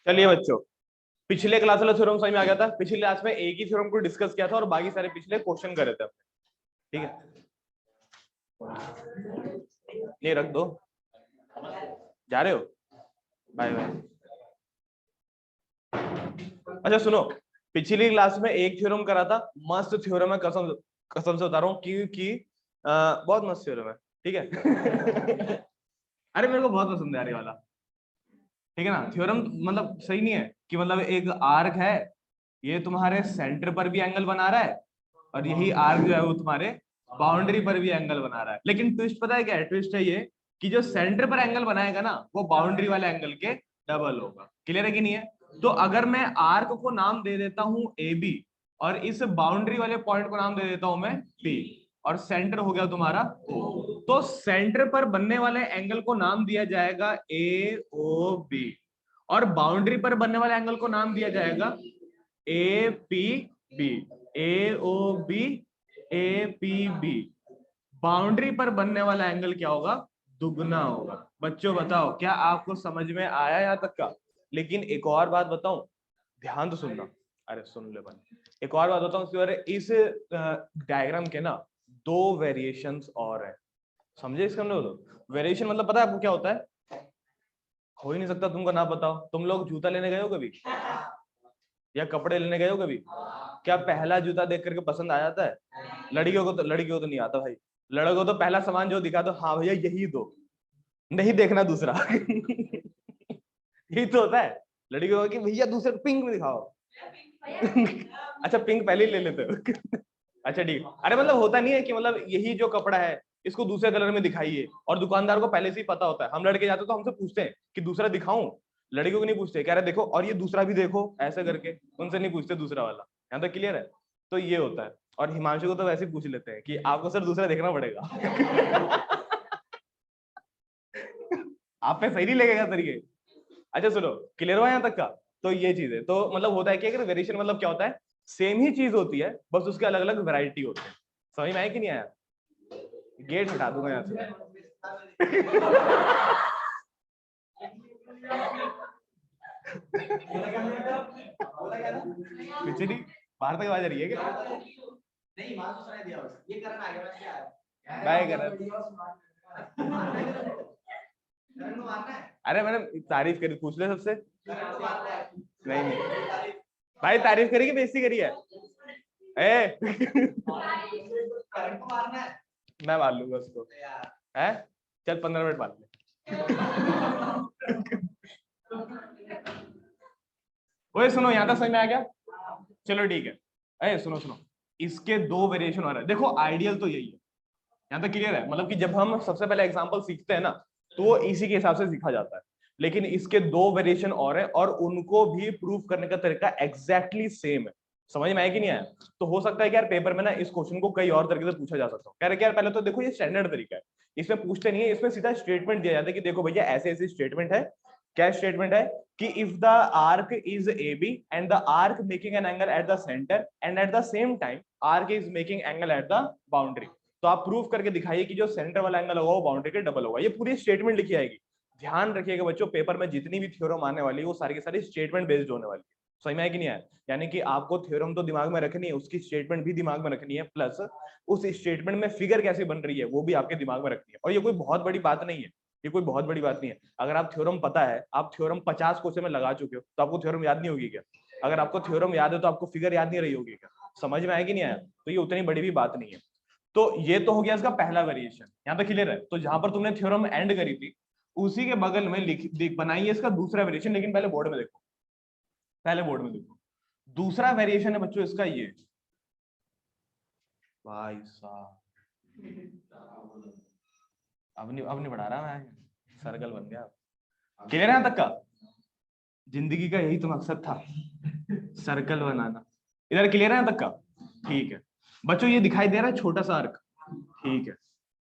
चलिए बच्चों, पिछले क्लास वाला थ्योरम समझ में आ गया था। पिछली क्लास में एक ही थ्योरम को डिस्कस किया था और बाकी सारे पिछले क्वेश्चन करे थे। ठीक है, ये रख दो। जा रहे हो? Bye bye. अच्छा सुनो, पिछली क्लास में एक थ्योरम करा था, मस्त थ्योरम है, कसम कसम से बता रहा हूँ, क्योंकि बहुत मस्त थ्योरम है। ठीक है अरे मेरे को बहुत पसंद है यार ये वाला। ठीक है ना, थ्योरम मतलब सही नहीं है कि मतलब एक आर्क है, ये तुम्हारे सेंटर पर भी एंगल बना रहा है और यही आर्क जो है वो तुम्हारे बाउंड्री पर भी एंगल बना रहा है। लेकिन ट्विस्ट पता है क्या है? ट्विस्ट है ये कि जो सेंटर पर एंगल बनाएगा ना, वो बाउंड्री वाले एंगल के डबल होगा। क्लियर है कि नहीं है? तो अगर मैं आर्क को नाम दे देता हूं ए बी और इस बाउंड्री वाले पॉइंट को नाम दे देता हूं मैं पी, और सेंटर हो गया तुम्हारा ओ, तो सेंटर पर बनने वाले एंगल को नाम दिया जाएगा ए ओ बी और बाउंड्री पर बनने वाले एंगल को नाम दिया जाएगा A P B. A O B A P B. Boundary पर बनने वाला एंगल क्या होगा? दुगना होगा। बच्चों बताओ, क्या आपको समझ में आया यहाँ तक का? लेकिन एक और बात बताऊं, ध्यान तो सुनना। अरे सुन ले भाई, एक और बात बताऊं, इस डायग्राम के ना दो वेरिएशंस और हैं। समझे इसका मतलब? वेरिएशन मतलब पता है आपको क्या होता है? हो ही नहीं सकता तुमको ना बताओ। तुम लोग जूता लेने गए हो कभी या कपड़े लेने गए हो कभी? क्या पहला जूता देख करके पसंद आ जाता है? लड़कियों को तो नहीं आता भाई। लड़कों को तो पहला सामान जो दिखा दो, हाँ भैया यही दो, नहीं देखना दूसरा यही तो होता है लड़कियों का कि भैया दूसरे पिंक में दिखाओ अच्छा पिंक पहले ही ले लेते हो अच्छा ठीक। अरे मतलब होता नहीं है कि मतलब यही जो कपड़ा है इसको दूसरे कलर में दिखाइए, और दुकानदार को पहले से ही पता होता है। हम लड़के जाते तो हमसे पूछते हैं कि दूसरा दिखाऊं, लड़कियों को नहीं पूछते, कह रहे देखो और ये दूसरा भी देखो ऐसे करके, उनसे नहीं पूछते दूसरा वाला। यहाँ तक क्लियर है? तो ये होता है। और हिमांशु को तो वैसे ही पूछ लेते हैं कि आपको सर दूसरा देखना पड़ेगा आप पे सही नहीं लगेगा सर ये। अच्छा सुनो, क्लियर हुआ यहाँ तक का? तो ये चीज है। तो मतलब होता है कि अगर वेरिएशन मतलब क्या होता है, सेम ही चीज होती है, बस उसके अलग अलग वैरायटी होते हैं। समझ में आया कि नहीं आया? गेट हटा दूंगा यहाँ से कुछ नहीं, बाहर तक आवाज आ रही है क्या? नहीं मान तो सुनाई दिया, ये करन आ गया, क्या है बाय करन। अरे मैंने तारीफ करी, पूछ ले सबसे। नहीं नहीं भाई, तारीफ करी कि बेइज्जती करी है? ए मैं मार लूंगा उसको है। चल 15 मिनट मार ले ओए सुनो, यहाँ तक समझ में आ गया? चलो ठीक है। अरे सुनो सुनो, इसके दो वेरिएशन हो रहा है। देखो आइडियल तो यही है, यहाँ तक क्लियर है? मतलब कि जब हम सबसे पहले एग्जांपल सीखते हैं ना, तो वो इसी के हिसाब से सीखा जाता है। लेकिन इसके दो वेरिएशन और है, और उनको भी प्रूव करने का तरीका एग्जैक्टली सेम है। समझ में आया कि नहीं आया? तो हो सकता है कि यार पेपर में ना इस क्वेश्चन को कई और तरीके से पूछा जा सकता है। कह रहे कि यार पहले तो देखो ये स्टैंडर्ड तरीका है, इसमें पूछते नहीं है, इसमें सीधा स्टेटमेंट दिया जाता है कि देखो भैया ऐसे ऐसे स्टेटमेंट है। क्या स्टेटमेंट है? कि if the arc is A B and the arc making an angle at the centre and at the same time arc is making angle at the boundary, तो आप प्रूव करके दिखाइए कि जो सेंटर वाला एंगल होगा वो बाउंड्री के डबल होगा। ये पूरी स्टेटमेंट लिखी आएगी। ध्यान रखिएगा बच्चों, पेपर में जितनी भी थ्योरम आने वाली है वो सारी की सारी स्टेटमेंट बेस्ड होने वाली है। समझ में आया कि नहीं आया? यानी कि आपको थ्योरम तो दिमाग में रखनी है, उसकी स्टेटमेंट भी दिमाग में रखनी है, प्लस उस स्टेटमेंट में फिगर कैसे बन रही है वो भी आपके दिमाग में रखनी है। और ये कोई बहुत बड़ी बात नहीं है, ये कोई बहुत बड़ी बात नहीं है। अगर आप थ्योरम पता है, आप थ्योरम 50 क्वेश्चन में लगा चुके हो, तो आपको थ्योरम याद नहीं होगी क्या? अगर आपको थ्योरम याद है तो आपको फिगर याद नहीं रही होगी क्या? समझ में आया कि नहीं आया? तो ये उतनी बड़ी भी बात नहीं है। तो ये तो हो गया इसका पहला वेरिएशन। यहाँ तक क्लियर है? तो जहां पर तुमने थ्योरम एंड करी थी उसी के बगल में बनाइए इसका दूसरा वेरिएशन। लेकिन पहले बोर्ड में देखो, पहले बोर्ड में देखो। दूसरा वेरिएशन है बच्चों इसका ये। भाई साहब अब नहीं बढ़ा रहा मैं, सर्कल बन गया। क्लियर है यहाँ तक का? जिंदगी का यही तो मकसद था, सर्कल बनाना। इधर क्लियर है यहाँ तक का? ठीक है बच्चों, ये दिखाई दे रहा है छोटा सा आर्क। ठीक है,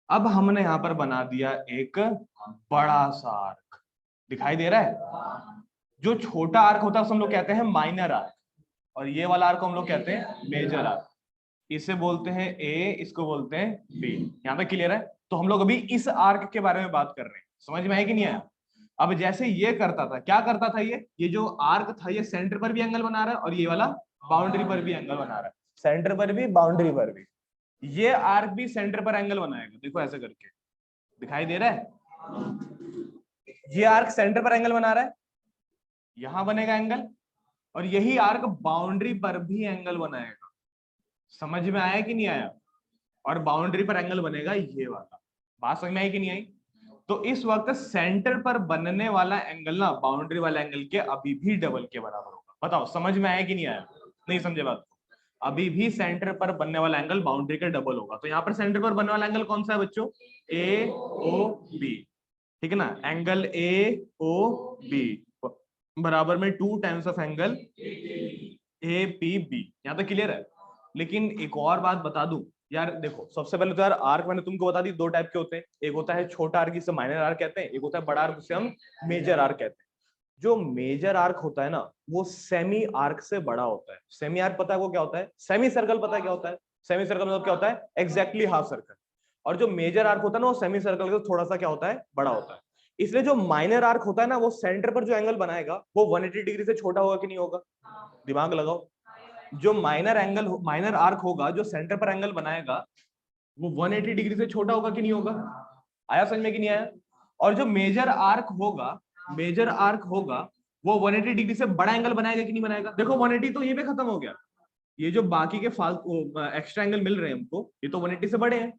अब हमने यहां पर बना दिया एक बड़ा सा आर्क। दिखाई दे रहा है? जो छोटा आर्क होता है उसे हम लोग कहते हैं माइनर आर्क, और ये वाला आर्क हम लोग कहते हैं मेजर आर्क। इसे बोलते हैं ए, इसको बोलते हैं बी। यहां तक क्लियर है? तो हम लोग अभी इस आर्क के बारे में बात कर रहे हैं। समझ में आया कि नहीं आया? अब जैसे ये करता था, क्या करता था, ये जो आर्क था ये सेंटर पर भी एंगल बना रहा है और ये वाला बाउंड्री पर भी एंगल बना रहा है, सेंटर पर भी बाउंड्री पर भी। ये आर्क भी सेंटर पर एंगल बनाएगा, देखो ऐसे करके दिखाई दे रहा है। ये आर्क सेंटर पर एंगल बना रहा है, यहां बनेगा एंगल, और यही आर्क बाउंड्री पर भी एंगल बनाएगा। समझ में आया कि नहीं आया? और बाउंड्री पर एंगल बनेगा ये वाला। बात समझ में आई कि नहीं आई? तो इस वक्त सेंटर पर बनने वाला एंगल ना बाउंड्री वाले एंगल के अभी भी डबल के बराबर होगा। बताओ समझ में आया कि नहीं आया? नहीं समझे बात को? अभी भी सेंटर पर बनने वाला एंगल बाउंड्री का डबल होगा। तो यहाँ पर सेंटर पर बनने वाला एंगल कौन सा है बच्चों? ए ओ बी, ठीक है ना? एंगल ए ओ बी बराबर में 2 times of angle A P B. यहाँ तक क्लियर है? लेकिन एक और बात बता दूं यार, देखो सबसे पहले तो यार आर्क मैंने तुमको बता दी, 2 टाइप के होते हैं। एक होता है छोटा आर्क, जिसे माइनर आर्क कहते हैं, एक होता है बड़ा आर्क, जिसे हम मेजर आर्क कहते हैं। जो मेजर आर्क होता है ना वो सेमी आर्क से बड़ा होता है। सेमी आर्क पता है वो क्या होता है? सेमी सर्कल पता है क्या होता है? सेमी सर्कल मतलब क्या होता है? Exactly half circle. और जो मेजर आर्क होता है ना वो सेमी सर्कल से थोड़ा सा क्या होता है? बड़ा होता है। इसलिए जो माइनर आर्क होता है ना वो सेंटर पर जो एंगल बनाएगा वो 180 डिग्री से छोटा होगा कि नहीं होगा? दिमाग लगाओ। जो माइनर आर्क होगा जो सेंटर पर एंगल बनाएगा वो 180 डिग्री से छोटा होगा कि नहीं होगा? आया समझ में कि नहीं आया? और जो मेजर आर्क होगा वो 180 डिग्री से बड़ा एंगल बनाएगा कि नहीं बनाएगा? देखो 180 तो ये पे खत्म हो गया, ये जो बाकी के फालतू एक्स्ट्रा एंगल मिल रहे हैं हमको ये तो 180 से बड़े हैं।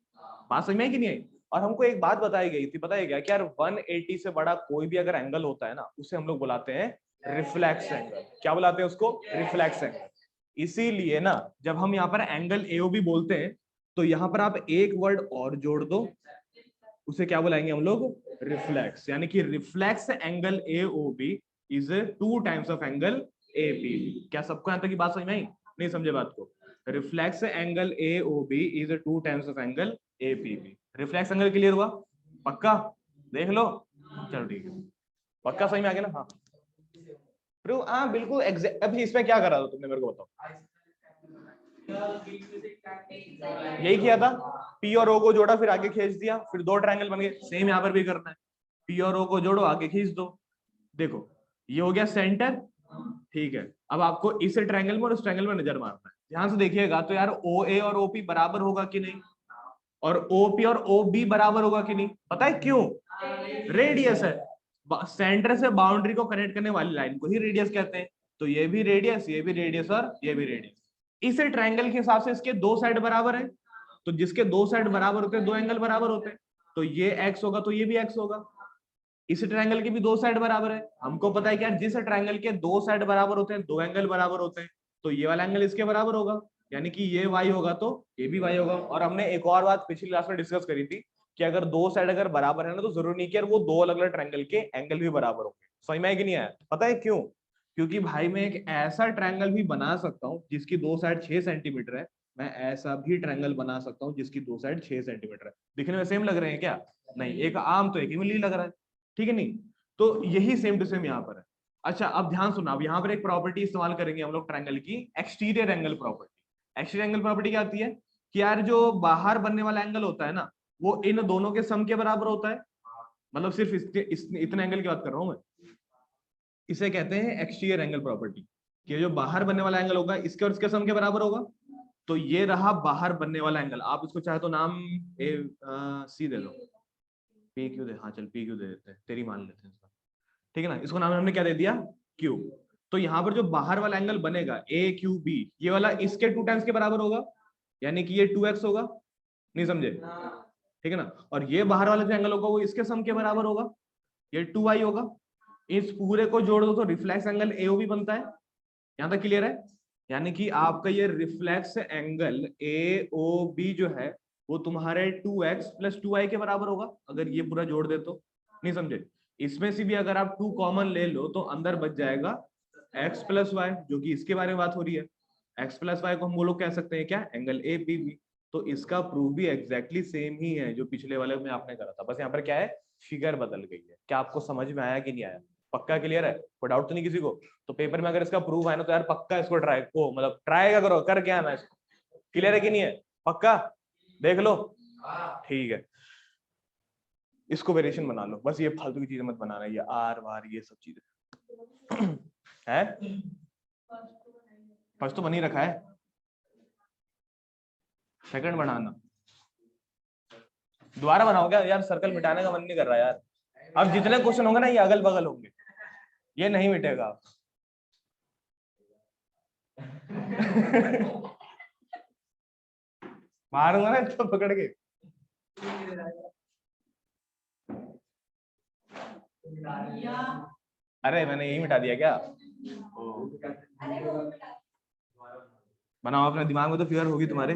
बात समझ में आई कि नहीं आई? और हमको एक बात बताई गई थी, पता है क्या? कि यार 180 से बड़ा कोई भी अगर एंगल होता है ना उसे हम लोग बुलाते हैं रिफ्लेक्स एंगल। क्या बुलाते हैं उसको? Reflex angle. इसीलिए ना जब हम यहाँ पर एंगल एओबी बोलते हैं तो यहाँ पर आप एक वर्ड और जोड़ दो, उसे क्या बुलाएंगे हम लोग? रिफ्लेक्स। यानी कि reflex angle AOB is 2 times of angle APB. क्या सबको यहाँ तक की बात समझ में आई? नहीं समझे बात को? Reflex angle AOB is 2 times of angle APB. Reflex angle clear हुआ? पक्का? देख लो, चलो ठीक है, पक्का समझ में आ गया ना? हाँ हाँ बिल्कुल एग्जैक्ट। अभी इसमें क्या करा था तुमने मेरे को बताओ? यही किया था, पी और ओ को जोड़ा फिर आगे खींच दिया, फिर 2 ट्रायंगल बन गए। सेम यहाँ पर भी करना है, पी और ओ को जोड़ो आगे खींच दो। देखो ये हो गया सेंटर, ठीक है। अब आपको इस ट्रायंगल में और उस ट्रायंगल में नजर मारना है। ध्यान से देखिएगा तो यार ओ ए और ओपी बराबर होगा कि नहीं, और ओपी और ओ बी बराबर होगा कि नहीं? पता है क्यों? रेडियस है, सेंटर से बाउंड्री को कनेक्ट करने वाली लाइन को ही रेडियस कहते हैं। तो ये भी रेडियस, ये भी रेडियस और ये भी रेडियस। इस ट्रायंगल के हिसाब से इसके 2 साइड बराबर है, तो जिसके 2 साइड बराबर होते हैं 2 एंगल बराबर होते हैं, तो ये x होगा तो ये भी x होगा। इस ट्रायंगल की भी 2 साइड बराबर है। हमको पता है कि यार जिस ट्रायंगल के 2 साइड बराबर होते हैं 2 एंगल बराबर होते हैं, तो ये वाला एंगल इसके बराबर होगा, यानी कि ये y होगा तो ये भी y होगा। और हमने एक और बात पिछली क्लास में डिस्कस करी थी कि अगर 2 साइड अगर बराबर है ना तो जरूरी नहीं कि यार वो 2 अलग अलग ट्रायंगल के एंगल भी बराबर होंगे। समझ में आया कि नहीं आया? पता है क्यों? क्योंकि भाई मैं एक ऐसा ट्रायंगल भी बना सकता हूँ जिसकी 2 साइड 6 सेंटीमीटर है, मैं ऐसा भी ट्रायंगल बना सकता हूँ जिसकी 2 साइड 6 सेंटीमीटर है। दिखने में सेम लग रहे हैं क्या? नहीं, एक आम तो एक इमली लग रहा है, ठीक है नहीं? तो यही सेम टू सेम यहाँ पर है। अच्छा अब ध्यान सुना, अब यहाँ पर एक प्रॉपर्टी इस्तेमाल करेंगे हम लोग ट्रायंगल की, exterior angle property. Exterior angle property क्या आती है कि यार जो बाहर बनने वाला एंगल होता है ना वो इन दोनों के सम के बराबर होता है। मतलब सिर्फ इतने एंगल की बात कर रहा हूं मैं। इसे कहते हैं एक्सटीरियर एंगल प्रॉपर्टी, कि जो बाहर बनने वाला एंगल होगा इसके और इसके सम के बराबर होगा। तो ये रहा बाहर बनने वाला एंगल, आप इसको चाहे तो नाम सी दे दो, पी क्यू दे, हाँ चल पी क्यू दे देते हैं, तेरी मान लेते हैं इसका, ठीक है ना? इसको नाम हमने क्या दे दिया? क्यू। तो यहाँ पर जो बाहर वाला एंगल बनेगा ए क्यू बी, ये वाला इसके 2 टाइम्स के बराबर होगा, यानी कि ये 2x होगा। नहीं समझे? ठीक है ना? और ये बाहर वाला जो एंगल होगा वो इसके सम के बराबर होगा, ये 2y होगा। इस पूरे को जोड़ दो तो रिफ्लेक्स एंगल एओबी बनता है। यहां तक क्लियर है? यानी कि आपका ये रिफ्लेक्स एंगल एओबी जो है वो तुम्हारे 2x + 2y के बराबर होगा, अगर ये पूरा जोड़ दे तो। नहीं समझे? इसमें से भी अगर आप 2 कॉमन ले लो तो अंदर बच जाएगा x + y, जो कि इसके बारे में बात हो रही है। x + y को हम वो लोग कह सकते हैं क्या? Angle A B B. तो इसका प्रूफ भी एग्जैक्टली सेम ही है जो पिछले वाले में आपने करा था, बस यहाँ पर क्या है, फिगर बदल गई है। क्या आपको समझ में आया कि नहीं आया? पक्का क्लियर है? कोई डाउट तो नहीं किसी को? तो पेपर में अगर इसका प्रूफ आए ना तो यार पक्का इसको ट्राई को मतलब ट्राई क्या करो, कर क्या ना इसको। क्लियर है कि नहीं है? पक्का? देख लो, ठीक है। इसको वेरिएशन बना लो, बस ये फालतू की चीजें मत बनाना, ये आर वार ये सब चीजें है। फर्स्ट तो बन ही रखा है, सेकंड बनाना। दोबारा बनाओ क्या यार, सर्कल मिटाने का मन नहीं कर रहा यार। अब जितने क्वेश्चन होंगे ना ये अगल बगल होंगे, ये नहीं मिटेगा। मारूंगा ना तो पकड़ के। अरे मैंने यही मिटा दिया क्या? बनाओ, अपने दिमाग में तो फिगर होगी तुम्हारे,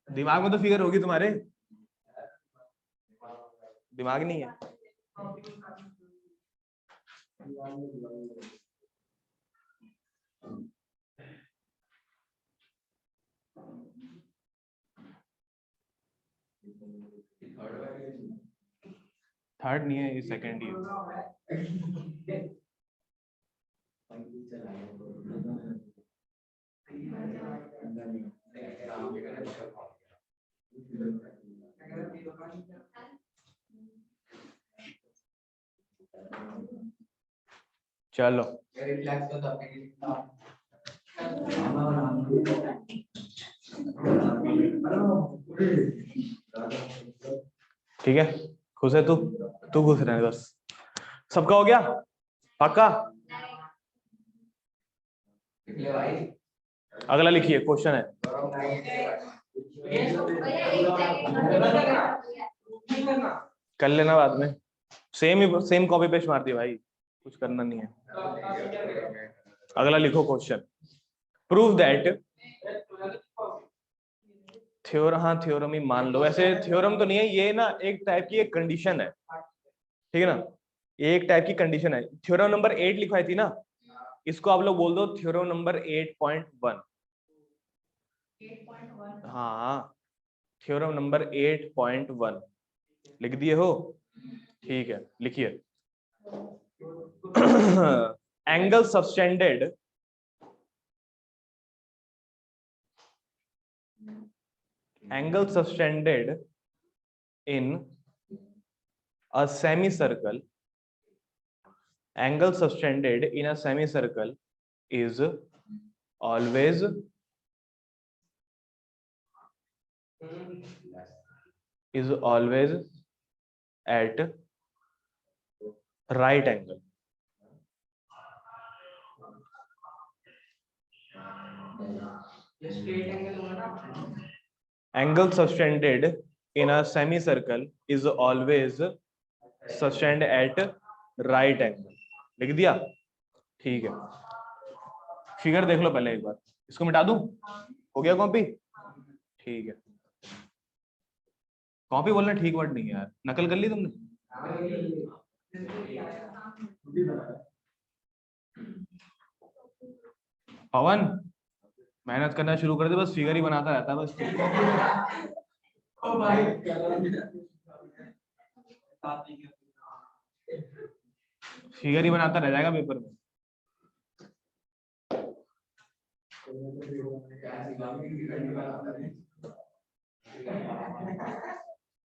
दिमाग में तो फिगर होगी तुम्हारे, दिमाग नहीं है। थर्ड नहीं है, ये सेकंड ही है। चलो ठीक है, खुश है तू खुश रहे बस। सबका हो गया पक्का? अगला लिखिए, क्वेश्चन है। कर लेना बाद में, सेम कॉपी पेस्ट मार दिया भाई, कुछ करना नहीं है। अगला लिखो क्वेश्चन, प्रूव दैट थ्योरम, हाँ थ्योरम ही मान लो, वैसे थ्योरम तो नहीं है ये ना, एक टाइप की एक कंडीशन है, ठीक है ना, ये एक टाइप की कंडीशन है। थ्योरम नंबर 8 लिखवाई थी ना, इसको आप लोग बोल दो थ्योरम नंबर 8.1। हाँ थ्योरम नंबर 8.1 लिख दिए हो? ठीक है लिखिए। Angle subtended in a semicircle, angle subtended in a semicircle is always at right angle. Angle subtended in a semicircle is always subtended at right angle. लिख दिया? ठीक है, फिगर देख लो पहले एक बार, इसको मिटा दूं? हो गया कॉपी? ठीक है, कॉपी बोलना ठीक वर्ड नहीं है यार, नकल कर ली तुमने? पवन मेहनत करना शुरू कर दे, बस फिगर ही बनाता रहता है बस। ओ भाई फिगर ही बनाता रह जाएगा पेपर में।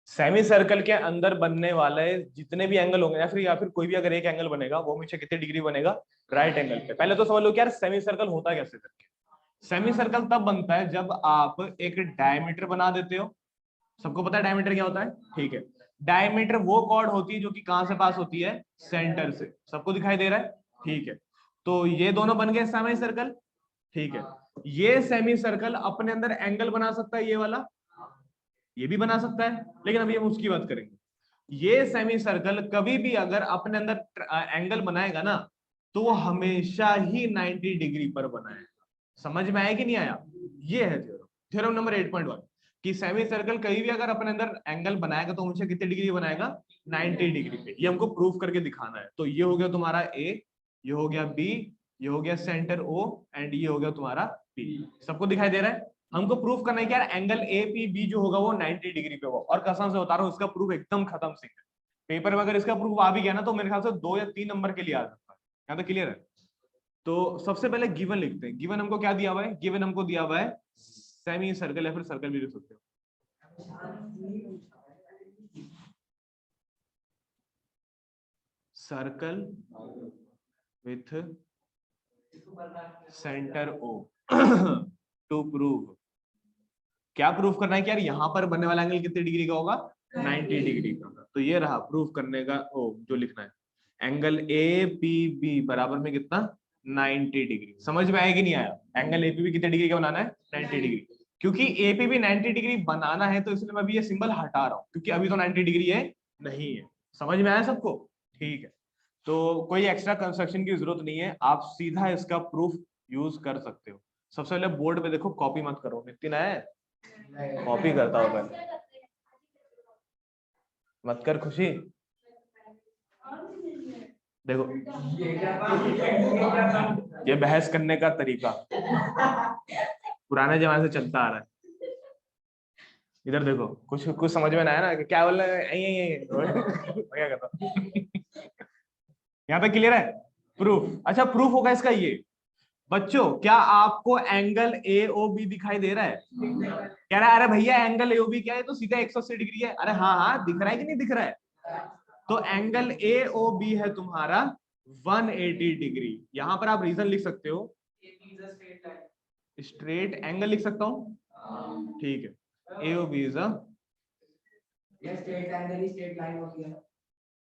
सेमी सर्कल के अंदर बनने वाले जितने भी एंगल होंगे, या फिर कोई भी अगर एक एंगल बनेगा वो हमेशा कितने डिग्री बनेगा? राइट एंगल पे। पहले तो समझ लो कि यार सेमी सर्कल होता कैसे करके। सेमी सर्कल तब बनता है जब आप एक डायमीटर बना देते हो, सबको पता है डायमीटर क्या होता है, ठीक है। डायमीटर वो कॉर्ड होती है जो कि कहां से पास होती है? सेंटर से। सबको दिखाई दे रहा है? ठीक है, तो ये दोनों बन गए सेमी सर्कल, ठीक है। ये सेमी सर्कल अपने अंदर एंगल बना सकता है, ये वाला ये भी बना सकता है, लेकिन अभी हम उसकी बात करेंगे। ये सेमी सर्कल कभी भी अगर अपने अंदर एंगल बनाएगा ना, तो वो हमेशा ही 90 डिग्री पर बनाएगा। समझ में आया कि नहीं आया? ये है थ्योरम, थ्योरम नंबर 8.1 कि सेमी सर्कल कहीं भी अगर अपने अंदर एंगल बनाएगा तो हमेशा कितने डिग्री बनाएगा? 90 डिग्री पे। ये हमको प्रूफ करके दिखाना है। तो ये हो गया तुम्हारा ए, ये हो गया बी, ये हो गया सेंटर ओ, एंड ये हो गया तुम्हारा पी। सबको दिखाई दे रहा है? हमको प्रूफ करना है कि यार एंगल ए पी बी जो होगा वो 90 डिग्री पे होगा। और कसम से बता रहा हूँ इसका प्रूफ एकदम खत्म सिंह है। पेपर में अगर इसका प्रूफ आ भी गया ना तो मेरे ख्याल से 2 या 3 नंबर के लिए आ सकता है। यहाँ तो क्लियर है? तो सबसे पहले गिवन लिखते हैं। गिवन हमको क्या दिया हुआ है? गिवन हमको दिया हुआ है सेमी सर्कल या फिर सर्कल भी लिख सकते हो। Circle with centre O to prove. क्या प्रूव करना है कि यार यहाँ पर बनने वाला एंगल कितने डिग्री का होगा? 90 डिग्री का। तो ये रहा प्रूफ करने का जो लिखना है, एंगल APB बराबर में कितना? 90 डिग्री। समझ में आया कि नहीं आया? एंगल APB कितने डिग्री का बनाना है? 90 डिग्री। क्योंकि APB 90 डिग्री बनाना है तो इसलिए मैं अभी ये सिंबल हटा रहा हूँ, क्योंकि अभी तो 90 डिग्री है नहीं है। समझ में आया सबको? ठीक है, तो कोई एक्स्ट्रा कंस्ट्रक्शन की जरूरत नहीं है, आप सीधा इसका प्रूफ यूज कर सकते हो। सबसे पहले बोर्ड पे देखो, कॉपी मत करो। नितिन है कॉपी करता होगा, मत कर खुशी। देखो ये बहस करने का तरीका पुराने जमाने से चलता आ रहा है। इधर देखो, कुछ कुछ समझ में ना आया ना कि क्या बोल रहे हैं, क्या करता यहाँ पे क्लियर है? प्रूफ। अच्छा प्रूफ होगा इसका ये। बच्चों क्या आपको एंगल AOB दिखाई दे रहा है? कह रहा है अरे भैया एंगल AOB क्या है? तो सीधा 180 डिग्री है। अरे हाँ हाँ दिख रहा है कि नहीं दिख रहा है? तो एंगल AOB है तुम्हारा 180 डिग्री। यहां पर आप रीजन लिख सकते हो, स्ट्रेट एंगल लिख सकता हूं, ठीक है। AOB is a straight angle, straight line होती है।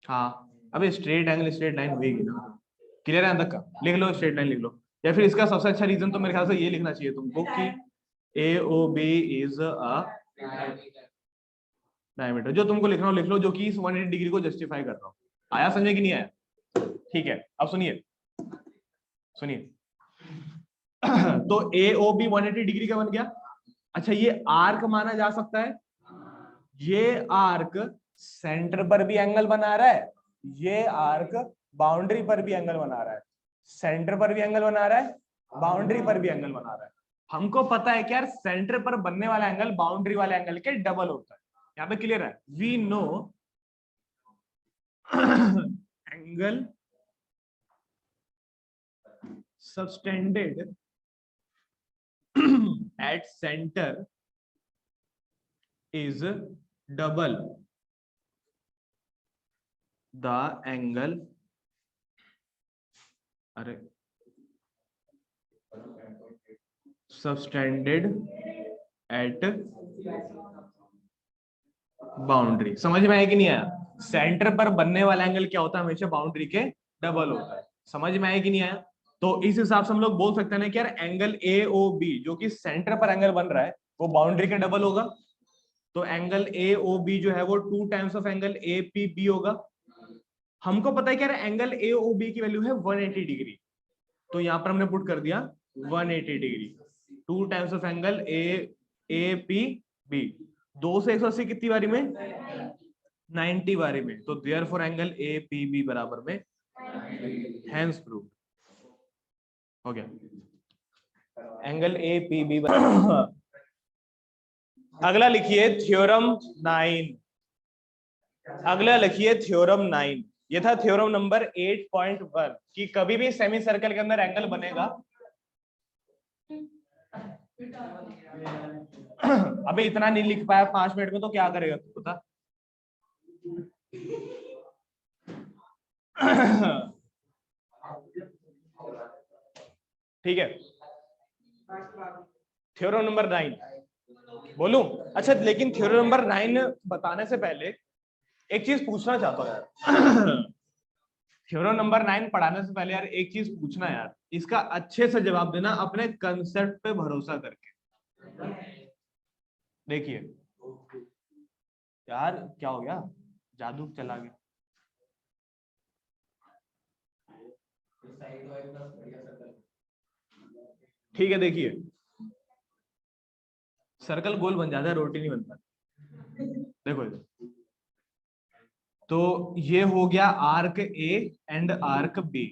हाँ अबे स्ट्रेट एंगल स्ट्रेट लाइन होगी ना। क्लियर है अंदर का? लिख लो स्ट्रेट लाइन लिख लो। या फिर इसका सबसे अच्छा रीजन तो मेरे ख्याल से ये लिखना चाहिए तुमको कि AOB इज अ डायमीटर। जो तुमको लिखना हो लिख लो, जो कि इस 180 डिग्री को जस्टिफाई कर रहा हूँ। आया समझे कि नहीं आया? ठीक है, अब सुनिए सुनिए तो AOB 180 डिग्री का बन गया। अच्छा ये आर्क माना जा सकता है, ये आर्क सेंटर पर भी एंगल बना रहा है, ये आर्क बाउंड्री पर भी एंगल बना रहा है, सेंटर पर भी एंगल बना रहा है, बाउंड्री पर भी एंगल बना रहा है। हमको पता है कि यार सेंटर पर बनने वाला एंगल बाउंड्री वाले एंगल के डबल होता है। यहाँ पे क्लियर है? We know angle subtended at center is double the angle, अरे subtended at बाउंड्री। समझ में आया कि नहीं आया? सेंटर पर बनने वाला एंगल क्या होता है? हमेशा बाउंड्री के डबल होता है। समझ में आया कि नहीं आया? तो इस हिसाब से हम लोग बोल सकते हैं कि यार एंगल AOB जो कि सेंटर पर एंगल बन रहा है वो बाउंड्री के डबल होगा। तो एंगल AOB जो है वो 2 टाइम्स ऑफ एंगल APB होगा। हमको पता है कि यार एंगल AOB की वैल्यू है 180 डिग्री, तो यहां पर हमने पुट कर दिया 180 degree. 2 times of angle APB। 2 से 180 कितनी बारी में? 90 बारी में। तो देयरफॉर एंगल APB बराबर में हेंस प्रूव्ड हो गया एंगल APB। अगला लिखिए थ्योरम 9। अगला लिखिए थ्योरम 9। ये था थ्योरम नंबर 8.1 कि कभी भी सेमी सर्कल के अंदर एंगल बनेगा। अबे इतना नहीं लिख पाया 5 मिनट में तो क्या करेगा तू बता? ठीक है, थ्योरम नंबर 9 बोलूं? अच्छा लेकिन थ्योरम नंबर 9 बताने से पहले एक चीज पूछना चाहता हूँ यार। थ्योरम नंबर 9 पढ़ाने से पहले यार एक चीज पूछना यार, इसका अच्छे से जवाब देना अपने कंसेप्ट पे भरोसा करके। देखिए यार क्या हो गया, जादू चला गया। ठीक है देखिए, सर्कल गोल बन जाता है, रोटी नहीं बनता। देखो तो ये हो गया arc A and arc B।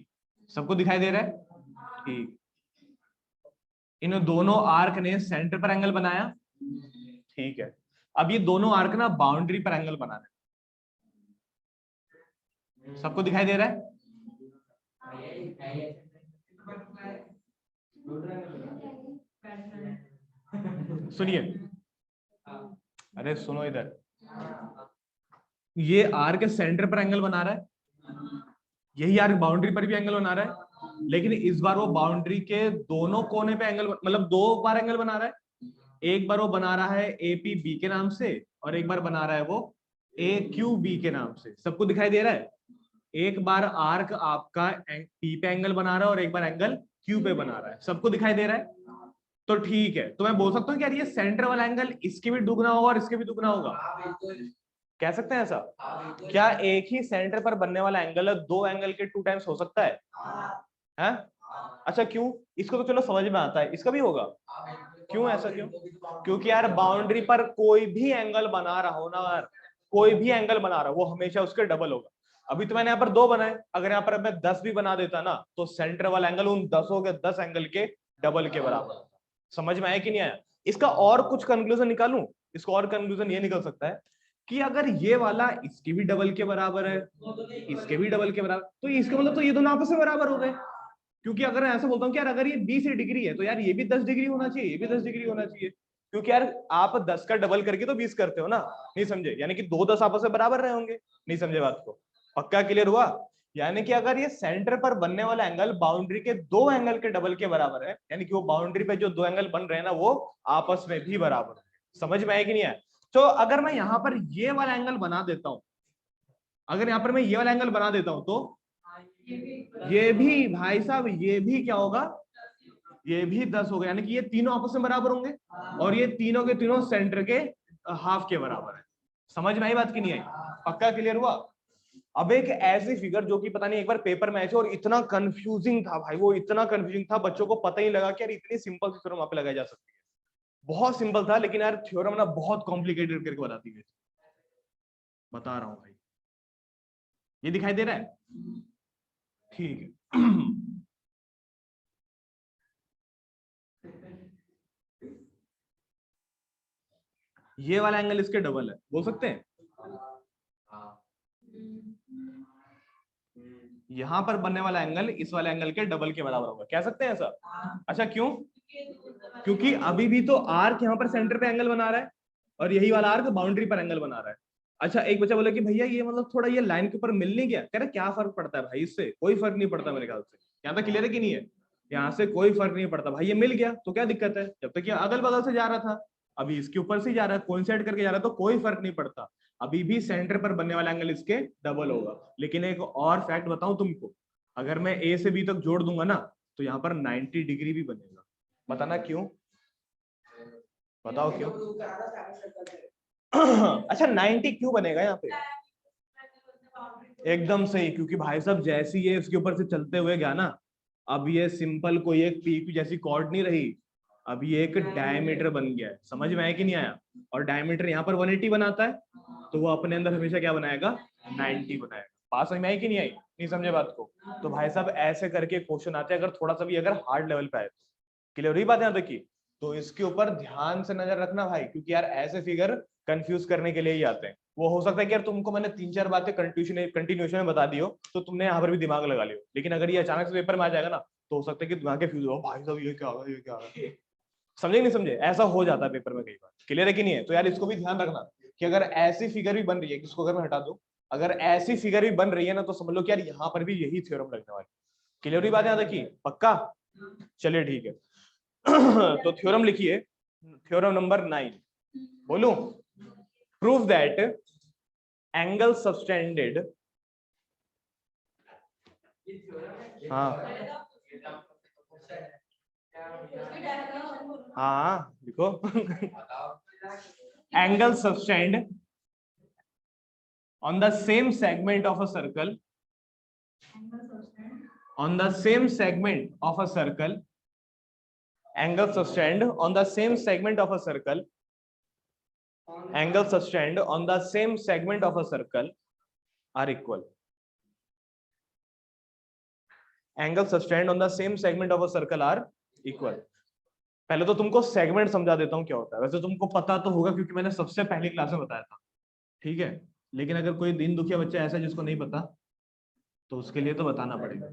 सबको दिखाई दे रहा है? ठीक, इन दोनों आर्क ने सेंटर पर एंगल बनाया, ठीक है। अब ये दोनों आर्क ना बाउंड्री पर एंगल बना रहे हैं। सबको दिखाई दे रहा है? सुनिए, अरे सुनो इधर, ये आर्क सेंटर पर एंगल बना रहा है, यही यार बाउंड्री पर भी एंगल बना रहा है, लेकिन इस बार वो बाउंड्री के दोनों कोने पे एंगल, मतलब 2 बार एंगल बना रहा है। एक बार वो बना रहा है एपी बी के नाम से, और एक बार बना रहा है वो ए क्यू बी के नाम से। सबको दिखाई दे रहा है? एक बार आर्क आपका पी पे एंगल बना रहा है और एक बार एंगल क्यू पे बना रहा है। सबको दिखाई दे रहा है? तो ठीक है, तो मैं बोल सकता हूँ कि यार ये सेंटर वाला एंगल इसके भी दुगना होगा और इसके भी दुगना होगा। कह सकते हैं ऐसा? क्या एक ही सेंटर पर बनने वाला एंगल है, 2 एंगल के 2 टाइम्स हो सकता है? हैं? अच्छा क्यों? इसको तो चलो समझ में आता है, इसका भी होगा। क्यों ऐसा क्यों? क्योंकि यार बाउंड्री पर कोई भी एंगल बना रहा हो ना यार, कोई भी एंगल बना रहा हो वो हमेशा उसके डबल होगा। अभी तो मैंने यहाँ पर 2 बनाए, अगर यहाँ पर मैं 10 भी बना देता ना, तो सेंटर वाला एंगल उन 10 एंगल के डबल के बराबर। समझ में आया कि नहीं आया? इसका और कुछ कंक्लूजन निकालूं? इसका और कंक्लूजन ये निकल सकता है कि अगर ये वाला इसके भी डबल के बराबर है, इसके भी डबल के बराबर, तो इसका मतलब तो ये दोनों आपस में बराबर हो गए। क्योंकि अगर मैं ऐसा बोलता हूँ कि यार अगर ये 20 डिग्री है तो यार ये भी 10 डिग्री होना चाहिए, ये भी 10 डिग्री होना चाहिए। क्योंकि यार आप 10 का डबल करके तो 20 करते हो ना। नहीं समझे? यानी कि 2 10 आपस में बराबर रहे होंगे। नहीं समझे बात को? पक्का क्लियर हुआ? यानी कि अगर ये सेंटर पर बनने वाला एंगल बाउंड्री के 2 एंगल के डबल के बराबर है, यानी कि वो बाउंड्री पे जो 2 एंगल बन रहे हैं ना वो आपस में भी बराबर है। समझ में आया कि नहीं आया? तो अगर मैं यहाँ पर ये वाला एंगल बना देता हूं, अगर यहाँ पर मैं ये वाला एंगल बना देता हूं, तो ये भी भाई साहब, ये भी क्या होगा? ये भी 10 हो गया। यानी कि ये तीनों आपस में बराबर होंगे और ये तीनों के तीनों सेंटर के हाफ के बराबर है। समझ में आई बात की नहीं आई? पक्का क्लियर हुआ? अब एक ऐसी फिगर जो कि पता नहीं एक बार पेपर में आई थी और इतना कंफ्यूजिंग था भाई, वो इतना कंफ्यूजिंग था, बच्चों को पता ही लगा कि यार इतनी सिंपल सी थ्योरम वहां पे लगाई जा सकती है। बहुत सिंपल था, लेकिन यार थ्योरम ना बहुत कॉम्प्लिकेटेड करके बताती है। बता रहा हूं भाई, ये दिखाई दे रहा है? ठीक है। ये वाला एंगल इसके डबल है, बोल सकते हैं? यहां पर बनने वाला एंगल इस वाले एंगल के डबल के बराबर होगा, कह सकते हैं ऐसा? अच्छा क्यों? क्योंकि अभी भी तो आर्क यहाँ पर सेंटर पे एंगल बना रहा है और यही वाला आर्क बाउंड्री पर एंगल बना रहा है। अच्छा एक बच्चा बोला कि भैया ये मतलब थोड़ा ये लाइन के ऊपर मिल नहीं गया। कह रहे क्या फर्क पड़ता है भाई, इससे कोई फर्क नहीं पड़ता मेरे ख्याल से। यहाँ तक क्लियर है कि नहीं है? यहाँ से कोई फर्क नहीं पड़ता भाई, ये मिल गया तो क्या दिक्कत है, जब तक ये अगल बगल से जा रहा था। अभी इसके ऊपर से जा रहा है, कोइंसाइड करके जा रहा है, तो कोई फर्क नहीं पड़ता। अभी भी सेंटर पर बनने वाला एंगल इसके डबल होगा। लेकिन एक और फैक्ट बताऊं तुमको, अगर मैं ए से बी तक जोड़ दूंगा ना, तो यहाँ पर 90 डिग्री भी बनेगा। बताना क्यों? बताओ क्यों? अच्छा 90 क्यों बनेगा यहाँ पे? एकदम सही, क्योंकि भाई साहब जैसी ये इसके ऊपर से चलते हुए गया ना, अब ये सिंपल कोई एक पीक जैसी कॉर्ड नहीं रही, अब ये एक डायमीटर बन गया है। समझ में आया कि नहीं आया? और डायमीटर यहाँ पर 180 बनाता है, तो वो अपने अंदर हमेशा क्या बनाएगा? 90 बनाएगा। बात समझ में आई कि नहीं आई? नहीं समझे बात को? तो भाई साहब ऐसे करके क्वेश्चन आते हैं, अगर थोड़ा सा भी अगर हार्ड लेवल पे आए तो। क्लियर हुई बात यहाँ तक की? तो इसके ऊपर ध्यान से नजर रखना भाई, क्योंकि यार ऐसे फिगर कंफ्यूज करने के लिए ही आते हैं। वो हो सकता है कि यार तुमको मैंने 3 4 बातें कंटिन्यूशन में बता दी हो, तो तुमने यहाँ पर भी दिमाग लगा लियो, लेकिन अगर ये अचानक से पेपर में आ जाएगा ना, तो हो सकता है कि दिमाग के फ्यूज हो, भाई साहब ये क्या होगा, ये क्या होगा। समझे नहीं समझे? ऐसा हो जाता है पेपर में कई बार। क्लियर है कि नहीं है? तो यार इसको भी ध्यान रखना कि अगर ऐसी फिगर भी बन रही है, इसको अगर मैं हटा दूं, अगर ऐसी फिगर भी बन रही है ना, तो समझ लो कि यार यहाँ पर भी यही थ्योरम लगने वाली। क्लियर हुई बात यहाँ तक की? पक्का? चलिए ठीक है। तो थ्योरम लिखिए, थ्योरम नंबर 9। बोलूं? प्रूव दैट एंगल सबटेंडेड, हाँ हाँ लिखो। Angle subtend on the same segment of a circle, on the same segment of a circle, angle sustained on the same segment of a circle, angle sustained on the same segment of a circle are equal. Angle sustained on the same segment of a circle are equal. पहले तो तुमको segment समझा देता हूं क्या होता है। वैसे तुमको पता तो होगा क्योंकि मैंने सबसे पहली क्लास में बताया था, ठीक है? लेकिन अगर कोई दिन दुखिया बच्चा ऐसा जिसको नहीं पता, तो उसके लिए तो बताना पड़ेगा।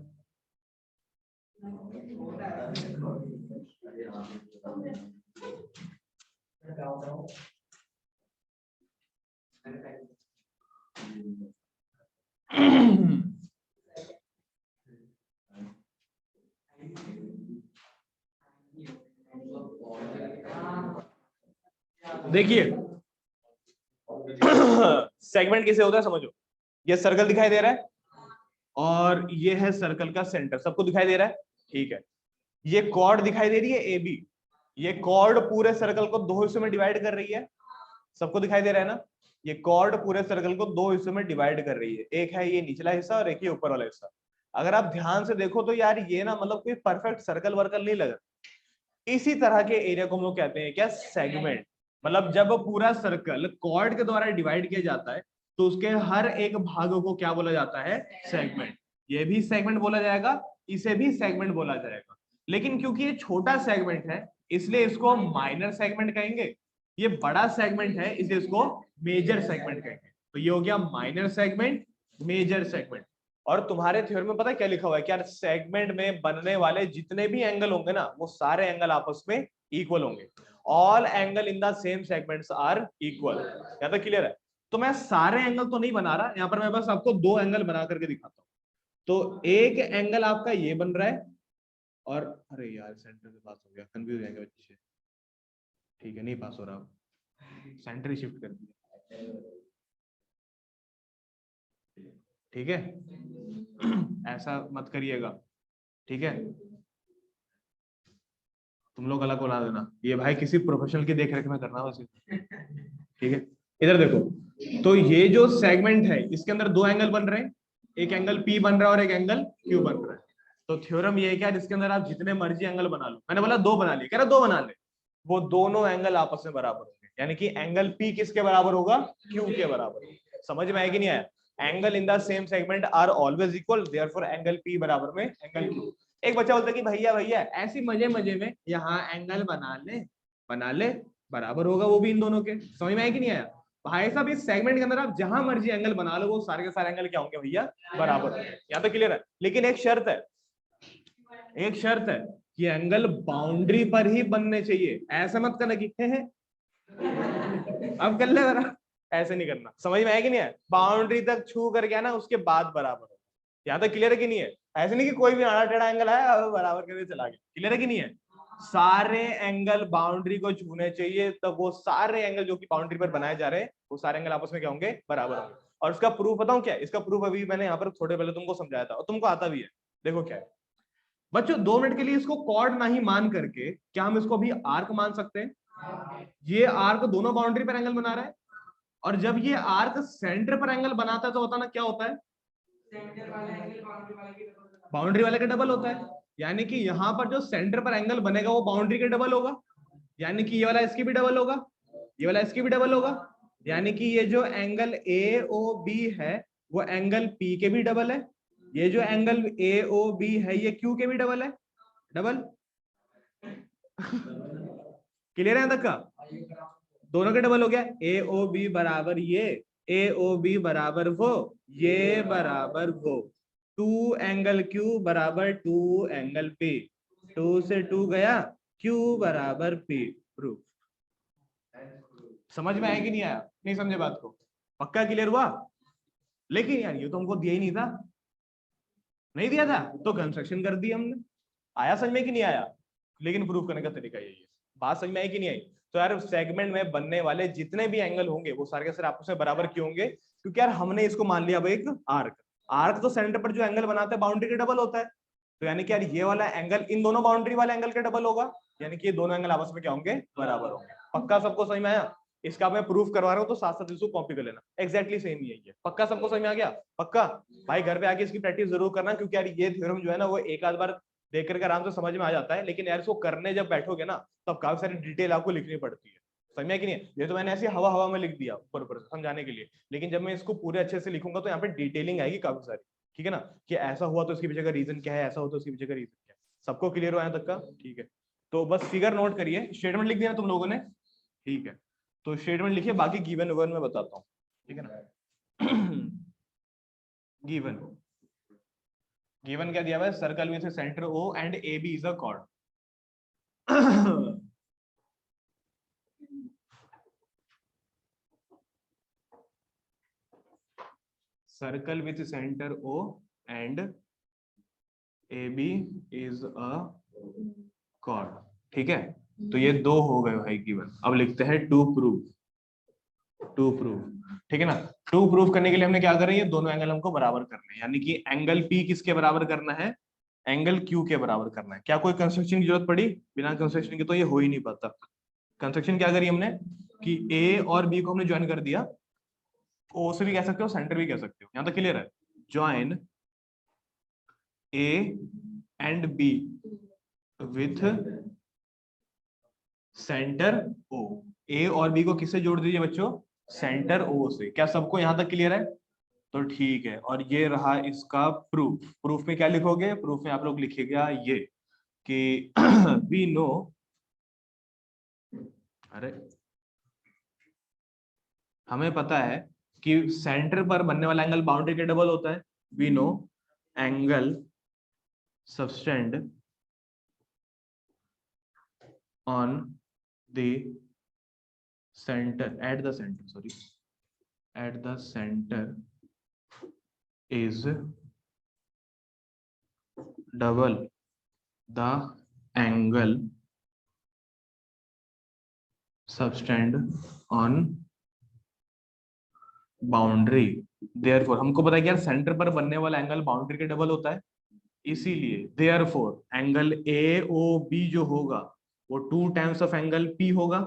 देखिए सेगमेंट किसे होता है समझो, ये सर्कल दिखाई दे रहा है और ये है सर्कल का सेंटर, सबको दिखाई दे रहा है, ठीक है। ये कॉर्ड दिखाई दे रही है ए बी, ये कॉर्ड पूरे सर्कल को दो हिस्सों में डिवाइड कर रही है, सबको दिखाई दे रहा है ना। ये कॉर्ड पूरे सर्कल को दो हिस्सों में डिवाइड कर रही है, एक है ये निचला हिस्सा और एक ये ऊपर वाला हिस्सा। अगर आप ध्यान से देखो तो यार ये ना मतलब कोई परफेक्ट सर्कल वर्कल नहीं लगा। इसी तरह के एरिया को हम लोग कहते हैं क्या, सेगमेंट। मतलब जब पूरा सर्कल कॉर्ड के द्वारा डिवाइड किया जाता है तो उसके हर एक भाग को क्या बोला जाता है, सेगमेंट। ये भी सेगमेंट बोला जाएगा, इसे भी सेगमेंट बोला जाएगा। लेकिन क्योंकि ये छोटा सेगमेंट है इसलिए इसको माइनर सेगमेंट कहेंगे, ये बड़ा सेगमेंट है इसलिए इसको मेजर सेगमेंट कहेंगे। तो ये हो गया माइनर सेगमेंट, मेजर सेगमेंट। और तुम्हारे थ्योरी में पता है क्या लिखा हुआ है, क्या सेगमेंट में बनने वाले जितने भी एंगल होंगे ना वो सारे एंगल आपस में इक्वल होंगे। All angle in the same segments are equal. यहाँ तक क्लियर है। तो मैं सारे एंगल तो नहीं बना रहा, यहाँ पर मैं बस आपको दो एंगल बना करके दिखाता हूँ। तो एक एंगल आपका ये बन रहा है और अरे यार सेंटर से पास हो गया, कंफ्यूज जाएंगे बच्चे। ठीक है नहीं पास हो रहा, सेंटर ही शिफ्ट कर दिया, ठीक है। ऐसा मत करिएगा, ठीक है। तुम लोग अलग बना देना, ये भाई किसी प्रोफेशनल की देख रेख में करना हो, ठीक है। इधर देखो, तो ये जो सेगमेंट है इसके अंदर दो एंगल बन रहे हैं, एक एंगल P बन रहा है और एक एंगल Q बन रहा है। तो थ्योरम ये है क्या, जिसके अंदर आप जितने मर्जी एंगल बना लो, मैंने बोला दो बना लिए, कह रहा दो बना ले, वो दोनों एंगल आपस में बराबर होंगे। यानी कि एंगल P किसके बराबर होगा, Q के बराबर होगा। समझ में आया कि नहीं आया। Angle in the same segment are always equal, therefore angle P बराबर में एंगल Q। एक बच्चा बोलता है कि भैया भैया ऐसी मजे मजे में यहाँ एंगल बना ले, बराबर होगा वो भी इन दोनों के। समझ में आया कि नहीं आया। भाई साहब इस सेगमेंट के अंदर आप जहां मर्जी एंगल बना लो वो सारे के सारे एंगल क्या होंगे भैया, बराबर होंगे। यहाँ तो क्लियर है। लेकिन एक शर्त है, एक शर्त है कि एंगल बाउंड्री पर ही बनने चाहिए। ऐसा मत करना कि है। अब कर ले जरा, ऐसे नहीं करना। समझ में आया कि नहीं है। बाउंड्री तक छू कर गया ना उसके बाद बराबर हो। यहाँ तक क्लियर है कि नहीं है। ऐसे नहीं कि कोई भी आड़ा टेढ़ा एंगल है और बराबर करके चला गया। क्लियर है कि नहीं है। सारे एंगल बाउंड्री को छूने चाहिए, तब वो सारे एंगल जो कि बाउंड्री पर बनाए जा रहे हैं वो सारे एंगल आपस में क्या होंगे, बराबर होंगे। और इसका प्रूफ बताऊं क्या, इसका प्रूफ अभी मैंने यहाँ पर थोड़े पहले तुमको समझाया था और तुमको आता भी है। देखो क्या है बच्चों, 2 मिनट के लिए इसको कॉर्ड नहीं मान करके क्या हम इसको भी आर्क मान सकते हैं। ये आर्क दोनों बाउंड्री पर एंगल बना रहा है और जब ये आर्क सेंटर पर एंगल बनाता है तो होता ना क्या होता है, बाउंड्री वाले का डबल होता है। यानी कि यहाँ पर जो सेंटर पर एंगल बनेगा वो बाउंड्री के डबल होगा। यानी कि ये वाला इसकी भी डबल होगा, ये वाला इसकी भी डबल होगा। यानी कि ये जो एंगल ए ओ बी है वो एंगल पी के भी डबल है, ये जो एंगल ए ओ बी है ये क्यू के भी डबल है। डबल क्लियर है यहाँ तक का, दोनों के डबल हो गया। ए ओ बी बराबर ये, ए ओ बी बराबर वो, ये बराबर वो। 2 एंगल क्यू बराबर 2 एंगल पी, 2 से 2 गया, क्यू बराबर पी। प्रूफ। समझ में आया कि नहीं आया, नहीं समझे बात को, पक्का क्लियर हुआ। लेकिन यार ये तो हमको दिया ही नहीं था, नहीं दिया था तो कंस्ट्रक्शन कर दी हमने। आया समझ में कि नहीं आया। लेकिन प्रूफ करने का तरीका यही है। बात समझ में आई कि नहीं आई। तो यार सेगमेंट में बनने वाले जितने भी एंगल होंगे वो सारे के सारे आपस में बराबर क्यों होंगे, क्योंकि यार हमने इसको मान लिया भाई एक आर्क। आर्क तो सेंटर पर जो एंगल बनाता है बाउंड्री के डबल होता है। तो यानी कि यार ये वाला एंगल इन दोनों बाउंड्री वाले एंगल के डबल होगा। यानी कि ये दोनों एंगल आपस में क्या होंगे, बराबर होंगे। पक्का सबको समझ में आया। इसका मैं प्रूफ करवा रहा हूँ तो साथ साथ इसको कॉपी कर लेना, एक्जैक्टली सेम ही है। पक्का सबको समझ में आ गया। पक्का भाई घर पे आके इसकी प्रैक्टिस जरूर करना, क्योंकि यार ये थ्योरम जो है ना वो एक आध बार देख करके आराम से समझ में आ जाता है, लेकिन यार इसको करने जब बैठोगे ना तब काफी सारी डिटेल आपको लिखनी पड़ती है। समझ में कि नहीं। ये तो मैंने ऐसे हवा हवा में लिख दिया ऊपर ऊपर समझाने के लिए, लेकिन जब मैं इसको पूरे अच्छे से लिखूंगा तो यहाँ पे डिटेलिंग आएगी काफी सारी। ठीक है ना, कि ऐसा हुआ तो इसके पीछे का रीजन क्या है, ऐसा हुआ तो इसके पीछे का रीजन क्या है। सबको क्लियर हो यहाँ तक का, ठीक है। तो बस फिगर नोट करिए, स्टेटमेंट लिख दिया तुम लोगों ने, ठीक है। तो स्टेटमेंट लिखिए, बाकी गिवन विवन में बताता हूँ, ठीक है ना। गिवन गिवन क्या दिया हुआ है, circle with centre O and A B is a chord. Circle with centre O and A B is a chord, ठीक है। तो ये 2 हो गए भाई गिवन। अब लिखते हैं टू प्रूव। टू प्रूव, ठीक है ना। टू प्रूव करने के लिए हमने क्या कर रहे हैं, ये दोनों एंगल हमको बराबर करने हैं, यानी कि एंगल पी किसके बराबर करना है, एंगल क्यू के बराबर करना है। क्या कोई कंस्ट्रक्शन की जरूरत पड़ी, बिना कंस्ट्रक्शन के तो ये हो ही नहीं पाता। कंस्ट्रक्शन क्या करी हमने कि ए और बी को हमने ज्वाइन कर दिया, ओ से भी कह सकते हो, सेंटर भी कह सकते हो, यहां तक क्लियर है। Join A and B with centre O. A और बी को किससे जोड़ दीजिए बच्चों, सेंटर ओ से। क्या सबको यहां तक क्लियर है, तो ठीक है। और ये रहा इसका प्रूफ। प्रूफ में क्या लिखोगे, प्रूफ में आप लोग लिखिएगा ये कि वी नो, अरे हमें पता है कि सेंटर पर बनने वाला एंगल बाउंड्री के डबल होता है। We know angle subtend on the centre, at the centre, sorry, at the centre is double the angle subtend on boundary. Therefore हमको पता है कि यार सेंटर पर बनने वाला एंगल बाउंड्री के डबल होता है, इसीलिए therefore angle A O B जो होगा वो 2 टाइम्स ऑफ एंगल पी होगा।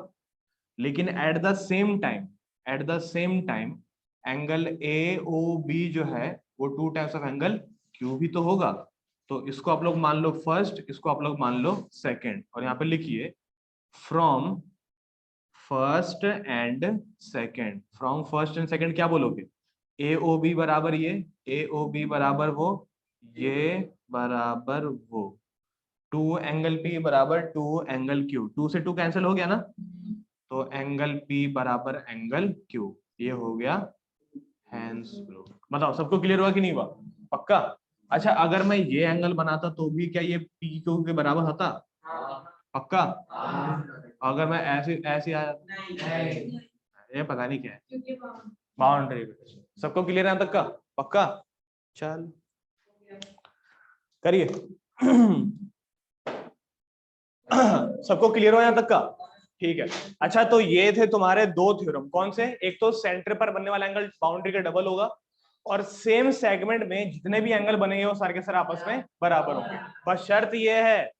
लेकिन at the same time, at the same time angle A O B जो है वो 2 टाइम्स ऑफ एंगल क्यू भी तो होगा। तो इसको आप लोग मान लो फर्स्ट, इसको आप लोग मान लो सेकंड, और यहाँ पे लिखिए from first and second. From first and second क्या बोलोगे, ए ओ बी बराबर ये, ए ओ बी बराबर वो, ये बराबर वो, 2 एंगल पी बराबर 2 एंगल क्यू, 2 से 2 कैंसिल हो गया ना, तो एंगल पी बराबर एंगल क्यू, ये हो गया हैंस प्रूफ। बताओ सबको क्लियर हुआ कि नहीं हुआ, पक्का। अच्छा अगर मैं ये एंगल बनाता तो भी क्या ये पी क्यू के बराबर होता, पक्का। अगर मैं ऐसे ऐसे आया, ये पता नहीं क्या है, बाउंड्री। सबको क्लियर है तक का, पक्का। चल करिए। सबको क्लियर हो यहां तक का, ठीक है। अच्छा तो ये थे तुम्हारे 2 थ्योरम, कौन से, एक तो सेंटर पर बनने वाला एंगल बाउंड्री का डबल होगा, और सेम सेगमेंट में जितने भी एंगल बनेंगे वो सारे के सारे आपस में बराबर होंगे। बस शर्त ये है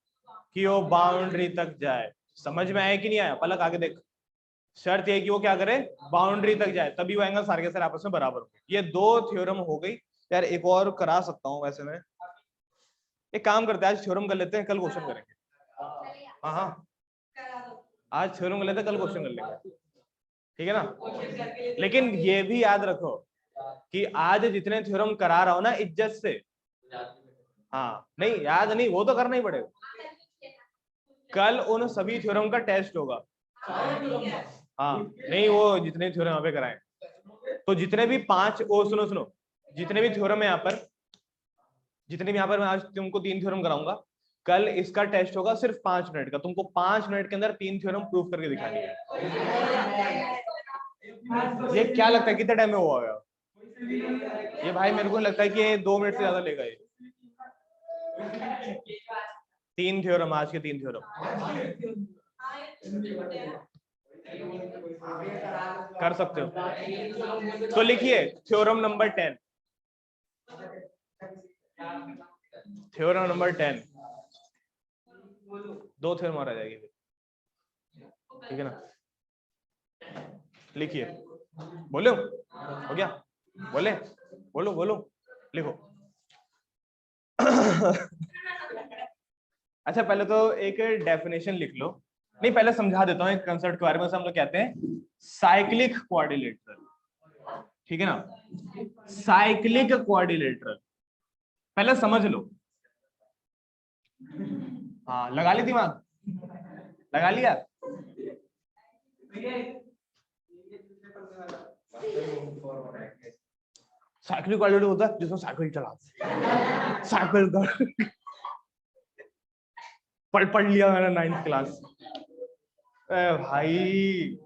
कि वो बाउंड्री तक जाए। समझ में आया कि नहीं आया, पलक आगे देख। शर्त ये है कि वो क्या करे, बाउंड्री तक जाए, तभी वो एंगल सारे के सारे आपस में बराबर होंगे। ये 2 थ्योरम हो गई। यार एक और करा सकता हूँ वैसे मैं, एक काम करते हैं आज थ्योरम कर लेते हैं, कल क्वेश्चन करेंगे। हाँ हाँ आज थ्योरम कर लेते हैं, कल क्वेश्चन कर लेंगे, ठीक है ना। लेकिन ये भी याद रखो कि आज जितने थ्योरम करा रहा हूं ना इज्जत से, हाँ नहीं याद नहीं, वो तो करना ही पड़ेगा। कल उन सभी थ्योरम का टेस्ट होगा। हाँ नहीं वो जितने थ्योरम यहाँ पे कराए, तो जितने भी 5, ओ सुनो सुनो, जितने भी थ्योरम है यहाँ पर, जितने भी यहाँ पर मैं आज तुमको 3 थ्योरम कराऊंगा, कल इसका टेस्ट होगा सिर्फ 5 मिनट का। तुमको 5 मिनट के अंदर 3 थ्योरम प्रूफ करके दिखानी है। ये क्या लगता है कितने टाइम में हुआ गया ये, भाई मेरे को लगता है कि ये 2 मिनट से ज्यादा लेगा ये। 3 थ्योरम, आज के 3 थ्योरम कर सकते हो। तो लिखिए theorem number 10, theorem number 10, 2 theorem और आ जाएगी, ठीक है ना। लिखिए, बोलो, हो गया, बोले, बोलो बोलो, लिखो। अच्छा पहले तो एक डेफिनेशन लिख लो, नहीं पहले समझा देता हूँ एक कंसेप्ट के बारे में। हम लोग कहते हैं साइक्लिक क्वाड्रिलेटरल, ठीक है ना। साइक्लिक क्वाड्रिलेटरल पहले समझ लो। हाँ लगा ली दिमाग, लगा लिया। साइक्लिक क्वाड्रिलेटरल होता है जिसमें साइकिल चला, साइकिल पढ़ लिया मैंने 9th क्लास। भाई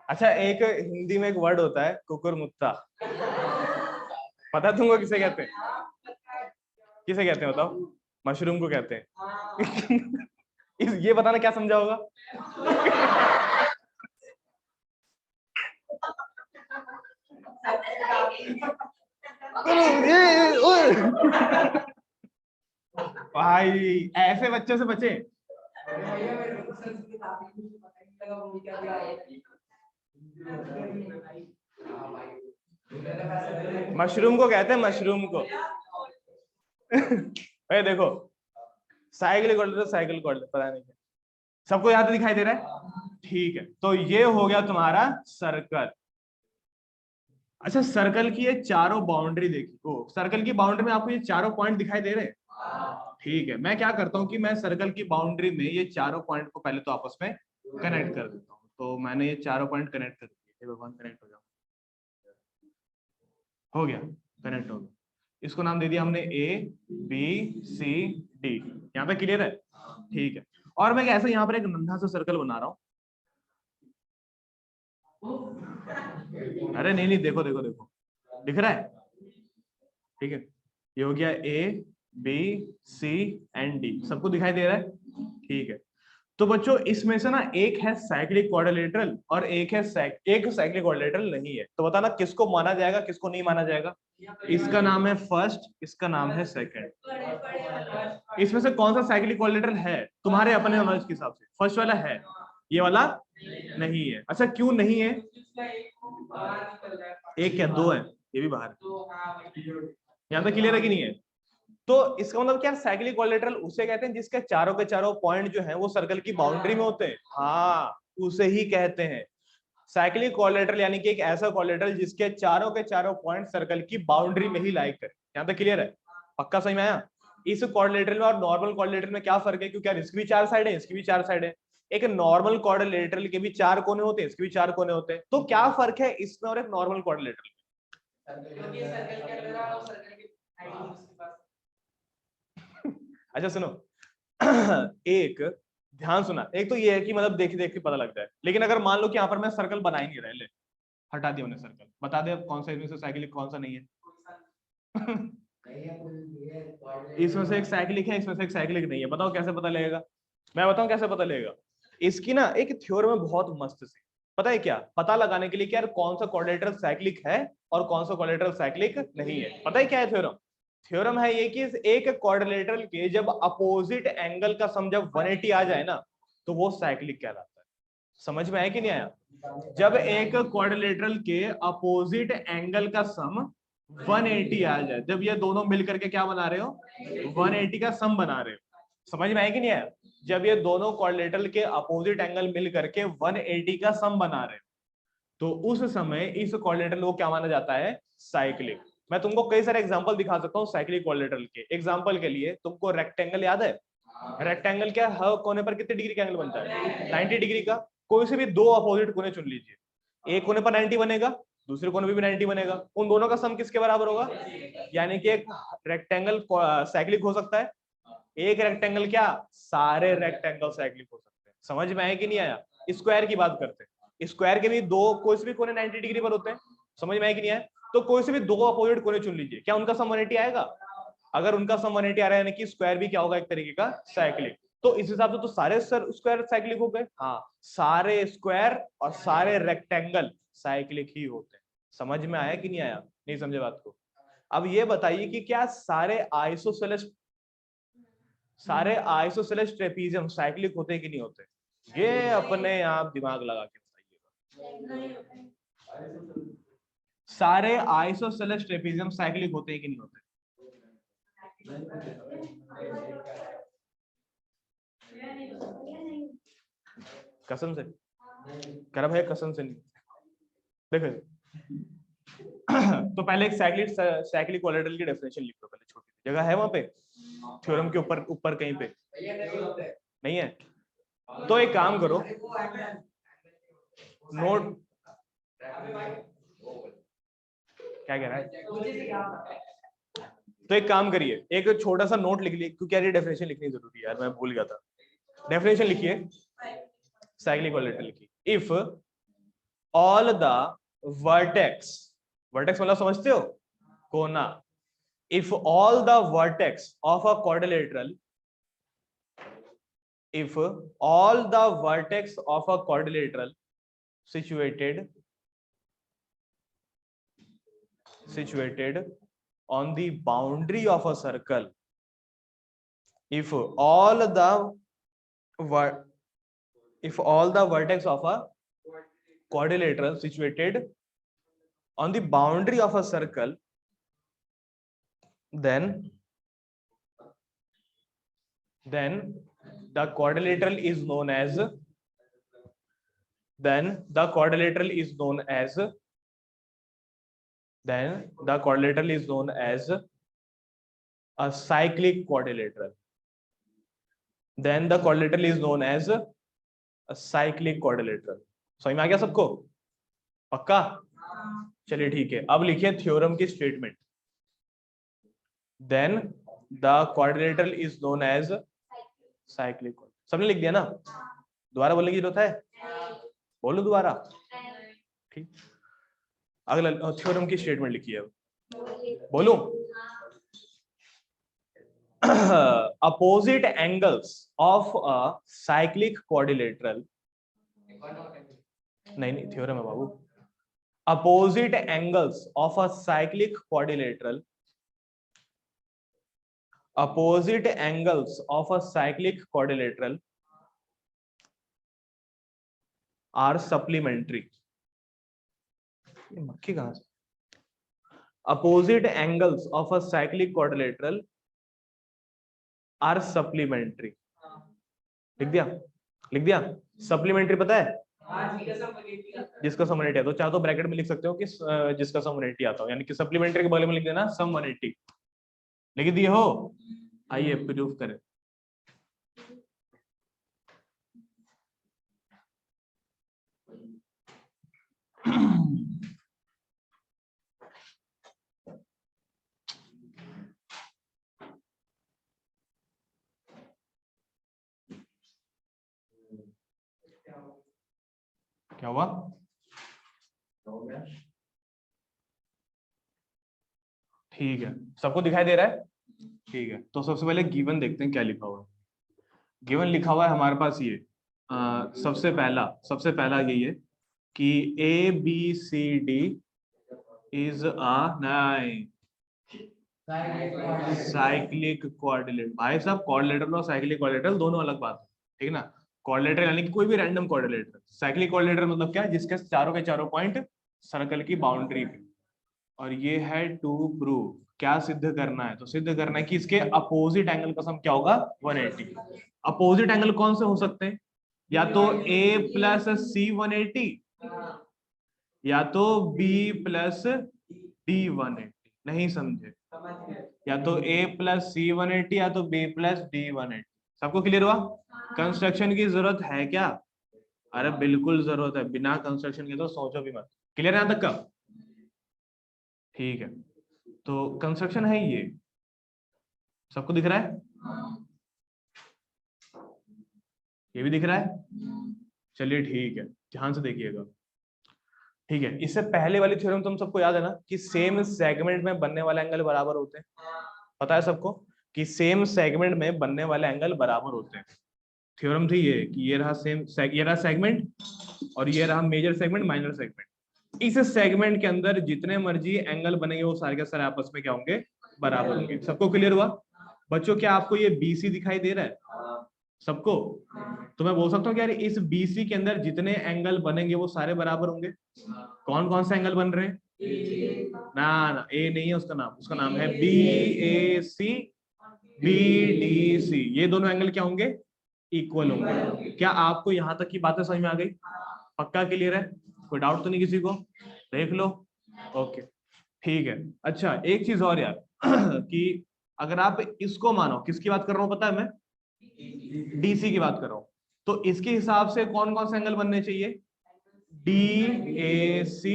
अच्छा एक हिंदी में एक वर्ड होता है कुकुरमुत्ता, पता तुमको किसे कहते हैं, किसे कहते हैं बताओ। मशरूम को कहते हैं। ये बताना क्या समझा होगा? भाई ऐसे बच्चों से बचे। मशरूम को कहते हैं, मशरूम को। भाई देखो, साइकिल कोऑर्डिनेटर, साइकिल कोऑर्डिनेटर पता नहीं क्या सबको यहाँ पे दिखाई दे रहा है? ठीक है, तो ये हो गया तुम्हारा सर्कल। अच्छा, सर्कल की ये चारों बाउंड्री देखी, ओ सर्कल की बाउंड्री में आपको ये चारों पॉइंट दिखाई दे रहे हैं? ठीक है, मैं क्या करता हूँ कि मैं सर्कल की बाउंड्री में ये चारों पॉइंट को पहले तो आपस में कनेक्ट कर देता हूँ। तो मैंने ये चारों पॉइंट कनेक्ट कर दिए। भगवान कनेक्ट हो जाओ, हो गया, कनेक्ट हो गया। इसको नाम दे दिया हमने ए बी सी डी। यहाँ पे क्लियर है? ठीक है, और मैं ऐसे यहाँ पर एक नन्हा सा सर्कल बना रहा हूँ। अरे नहीं नहीं, देखो देखो देखो, दिख रहा है? ठीक है, ये हो गया A B C and D, सबको दिखाई दे रहा है? ठीक है, तो बच्चों इसमें से ना एक है साइक्लिक क्वाड्रिलेटरल और एक है एक साइक्लिक क्वाड्रिलेटरल नहीं है। तो बताना किसको माना जाएगा, किसको नहीं माना जाएगा? इसका नाम है फर्स्ट, इसका नाम है सेकंड। इसमें से कौन सा साइक्लिक क्वाड्रिलेटरल है तुम्हारे अपने नॉलेज के हिसाब से? फर्स्ट वाला है, ये वाला नहीं है। अच्छा, क्यों नहीं है? एक क्या, दो है, ये भी बाहर। यहाँ तक क्लियर है कि नहीं है? तो इसका मतलब क्या, साइक्लिक क्वाड्रिलेटरल उसे कहते हैं जिसके चारों के चारों पॉइंट जो हैं वो सर्कल की बाउंड्री में होते हैं। हाँ, उसे ही कहते हैं साइक्लिक क्वाड्रिलेटरल, यानी कि एक ऐसा क्वाड्रिलेटरल जिसके चारों के चारों पॉइंट सर्कल की बाउंड्री में ही लाई करे। यहाँ तक क्लियर है? पक्का समझ में आया? इस क्वाड्रिलेटरल में और नॉर्मल क्वाड्रिलेटरल में क्या फर्क है? क्योंकि इसकी भी चार साइड है, इसकी भी चार साइड है। एक नॉर्मल क्वाड्रिलेटरल के भी चार कोने होते हैं, इसके भी चार कोने होते हैं। तो क्या फर्क है इसमें और एक नॉर्मल क्वाड्रिलेटरल में? अच्छा सुनो, एक ध्यान सुना, एक तो ये है कि मतलब देख देख के पता लगता है, लेकिन अगर मान लो कि यहाँ पर मैं सर्कल बना ही नहीं रहा, ले हटा दिया मैंने सर्कल, बता दे अब कौन सा इसमें से साइक्लिक कौन सा नहीं है? इसमें से एक साइक्लिक है, इसमें से एक साइक्लिक नहीं है। बताओ कैसे पता लगेगा? मैं बताऊं कैसे पता लगेगा? इसकी ना एक थ्योरम है बहुत मस्त सी, पता है क्या? पता लगाने के लिए कि यार कौन सा क्वाड्रिलेटरल साइक्लिक है और कौन सा क्वाड्रिलेटरल साइक्लिक नहीं है। पता है क्या है थ्योरम? थ्योरम है ये कि एक क्वाड्रिलेटरल के जब अपोजिट एंगल का सम जब 180 आ जाए ना, तो वो साइक्लिक कहलाता है। समझ में आया कि नहीं आया? जब एक क्वाड्रिलेटरल के अपोजिट एंगल का सम 180 आ जाए, जब ये दोनों मिलकर के क्या बना रहे हो? 180 का सम बना रहे हो। समझ में आया कि नहीं आया? जब ये दोनों क्वाड्रिलेटरल के अपोजिट एंगल मिल करके 180 का सम बना रहे हो, तो उस समय इस क्वाड्रिलेटरल को क्या माना जाता है? साइक्लिक। मैं तुमको कई सारे एग्जांपल दिखा सकता हूँ साइक्लिक क्वाड्रिलेटरल के। एग्जांपल के लिए तुमको रेक्टेंगल याद है? रेक्टेंगल क्या हर कोने पर कितने डिग्री का एंगल बनता है? 90 डिग्री का। कोई से भी दो अपोजिट कोने चुन लीजिए, एक कोने पर 90 बनेगा, दूसरे कोने पर भी 90 बनेगा, उन दोनों का सम किसके बराबर होगा? यानी कि एक रेक्टेंगल साइक्लिक हो सकता है, एक रेक्टेंगल क्या सारे रेक्टेंगल साइक्लिक हो सकते हैं। समझ में आया कि नहीं आया? स्क्वायर की बात करते हैं, स्क्वायर के भी दो कोई से भी कोने 90 डिग्री पर होते हैं। समझ में आया कि नहीं आया? तो कोई से भी दो अपोजिट कोने चुन लीजिए, क्या उनका सम 180 आएगा? अगर उनका सम 180 आ रहा है यानी कि स्क्वायर भी क्या होगा? एक तरीके का साइक्लिक। तो इस हिसाब से तो सारे स्क्वायर साइक्लिक हो गए। हाँ, सारे स्क्वायर और सारे रेक्टेंगल साइक्लिक ही होते हैं। समझ में आया कि नहीं आया? नहीं समझे बात को? अब ये बताइए कि क्या सारे आइसोसेलेस ट्रेपीजियम साइक्लिक होते कि नहीं होते? ये अपने आप दिमाग लगा के बताइएगा। सारे आइसोसेलेस ट्रेपीजियम साइक्लिक होते कि नहीं होते? कसम से करब है, कसम से नहीं। देखो तो पहले एक साइक्लिक क्वाड्रिलेटरल की डेफिनेशन लिख लो, पहले छोटी सी जगह है वहां पे थ्योरम के ऊपर, ऊपर कहीं पे नहीं है? तो एक काम करो, नोट क्या कह रहा है? तो एक काम करिए, एक छोटा सा नोट लिख लीजिए, क्योंकि यार ये डेफिनेशन लिखनी जरूरी है यार, मैं भूल गया था। डेफिनेशन लिखिए साइक्लिक क्वाड्रिलेटरल की। If all the vertex, vertex मतलब समझते हो? कोना, if all the vertex of a quadrilateral, if all the vertex of a quadrilateral situated on the boundary of a circle, if all the vertex of a quadrilateral situated on the boundary of a circle, then the quadrilateral is known as a cyclic quadrilateral. Then the quadrilateral is known as a cyclic quadrilateral. समझ में आ गया सबको? पक्का? चलिए ठीक है, अब लिखिए थ्योरम की statement. Then the quadrilateral is known as cyclic. सबने लिख दिया ना? दोबारा बोलने की जरूरत है? बोलो दोबारा. ठीक. अगला थ्योरम की स्टेटमेंट लिखिए. अब बोलो. Opposite angles of a cyclic quadrilateral. नहीं थ्योरम है बाबू. Opposite angles of a cyclic quadrilateral. Opposite angles of a cyclic quadrilateral are supplementary. मक्खी कहां से? Opposite angles of a cyclic quadrilateral are supplementary. लिख दिया. सप्लीमेंट्री पता है? जिसका सम 180 आता हो, चाहे तो ब्रैकेट में लिख सकते हो कि जिसका सम 180 आता हो, यानी कि सप्लीमेंट्री के बगल में लिख देना सम 180. लिख दिए हो? आइए प्रूफ करें. क्या हुआ? ठीक है, सबको दिखाई दे रहा है? ठीक है, तो सबसे पहले गिवन देखते हैं क्या लिखा हुआ है. गिवन लिखा हुआ है हमारे पास ये सबसे पहला यही है कि A B C D is cyclic quadrilateral. भाई साहब, क्वाड्रिलेटरल और साइक्लिक क्वाड्रिलेटरल दोनों अलग बात है, ठीक है ना? क्वाड्रिलेटरल यानी कि कोई भी रैंडम क्वाड्रिलेटरल. साइक्लिक क्वाड्रिलेटरल मतलब क्या है? जिसके चारों के चारों पॉइंट सर्कल की बाउंड्री पे. और ये है टू प्रूव. क्या सिद्ध करना है? तो सिद्ध करना है कि इसके अपोजिट एंगल का सम क्या होगा? 180. अपोजिट एंगल कौन से हो सकते हैं? या तो a प्लस सी 180, या तो b प्लस d 180. नहीं समझे? या तो a प्लस सी 180 या तो b प्लस d 180. सबको क्लियर हुआ? कंस्ट्रक्शन की जरूरत है क्या? अरे बिल्कुल जरूरत है. बिना कंस्ट्रक्शन के तो सोचो भी मत. क्लियर है यहां तक का? ठीक है, तो कंस्ट्रक्शन है ये. सबको दिख रहा है? ये भी दिख रहा है? चलिए ठीक है, ध्यान से देखिएगा. ठीक है, इससे पहले वाली थ्योरम तुम सबको याद है ना कि सेम सेगमेंट में बनने वाले एंगल बराबर होते हैं. पता है सबको कि सेम सेगमेंट में बनने वाले एंगल बराबर होते हैं. थ्योरम थी ये कि ये रहा सेगमेंट और ये रहा मेजर सेगमेंट, माइनर सेगमेंट. इस सेगमेंट के अंदर जितने मर्जी एंगल बनेंगे वो सारे के सारे आपस में क्या होंगे? बराबर होंगे. सबको क्लियर हुआ? बच्चों, क्या आपको ये बीसी दिखाई दे रहा है सबको? तो मैं बोल सकता हूँ कि यार इस बीसी के अंदर जितने एंगल बनेंगे वो सारे बराबर होंगे. कौन कौन से एंगल बन रहे हैं? ना ए नहीं है उसका नाम है B A C B D सी. ये दोनों एंगल क्या होंगे? इक्वल होंगे. क्या आपको यहां तक की बातें समझ में आ गई? पक्का क्लियर है? कोई डाउट तो नहीं किसी को? देख लो. ओके ठीक है. अच्छा एक चीज और यार कि अगर आप इसको मानो, किसकी बात कर रहा हूं पता है? मैं डीसी की बात कर रहा हूं. तो इसके हिसाब से कौन कौन से एंगल बनने चाहिए? डी ए सी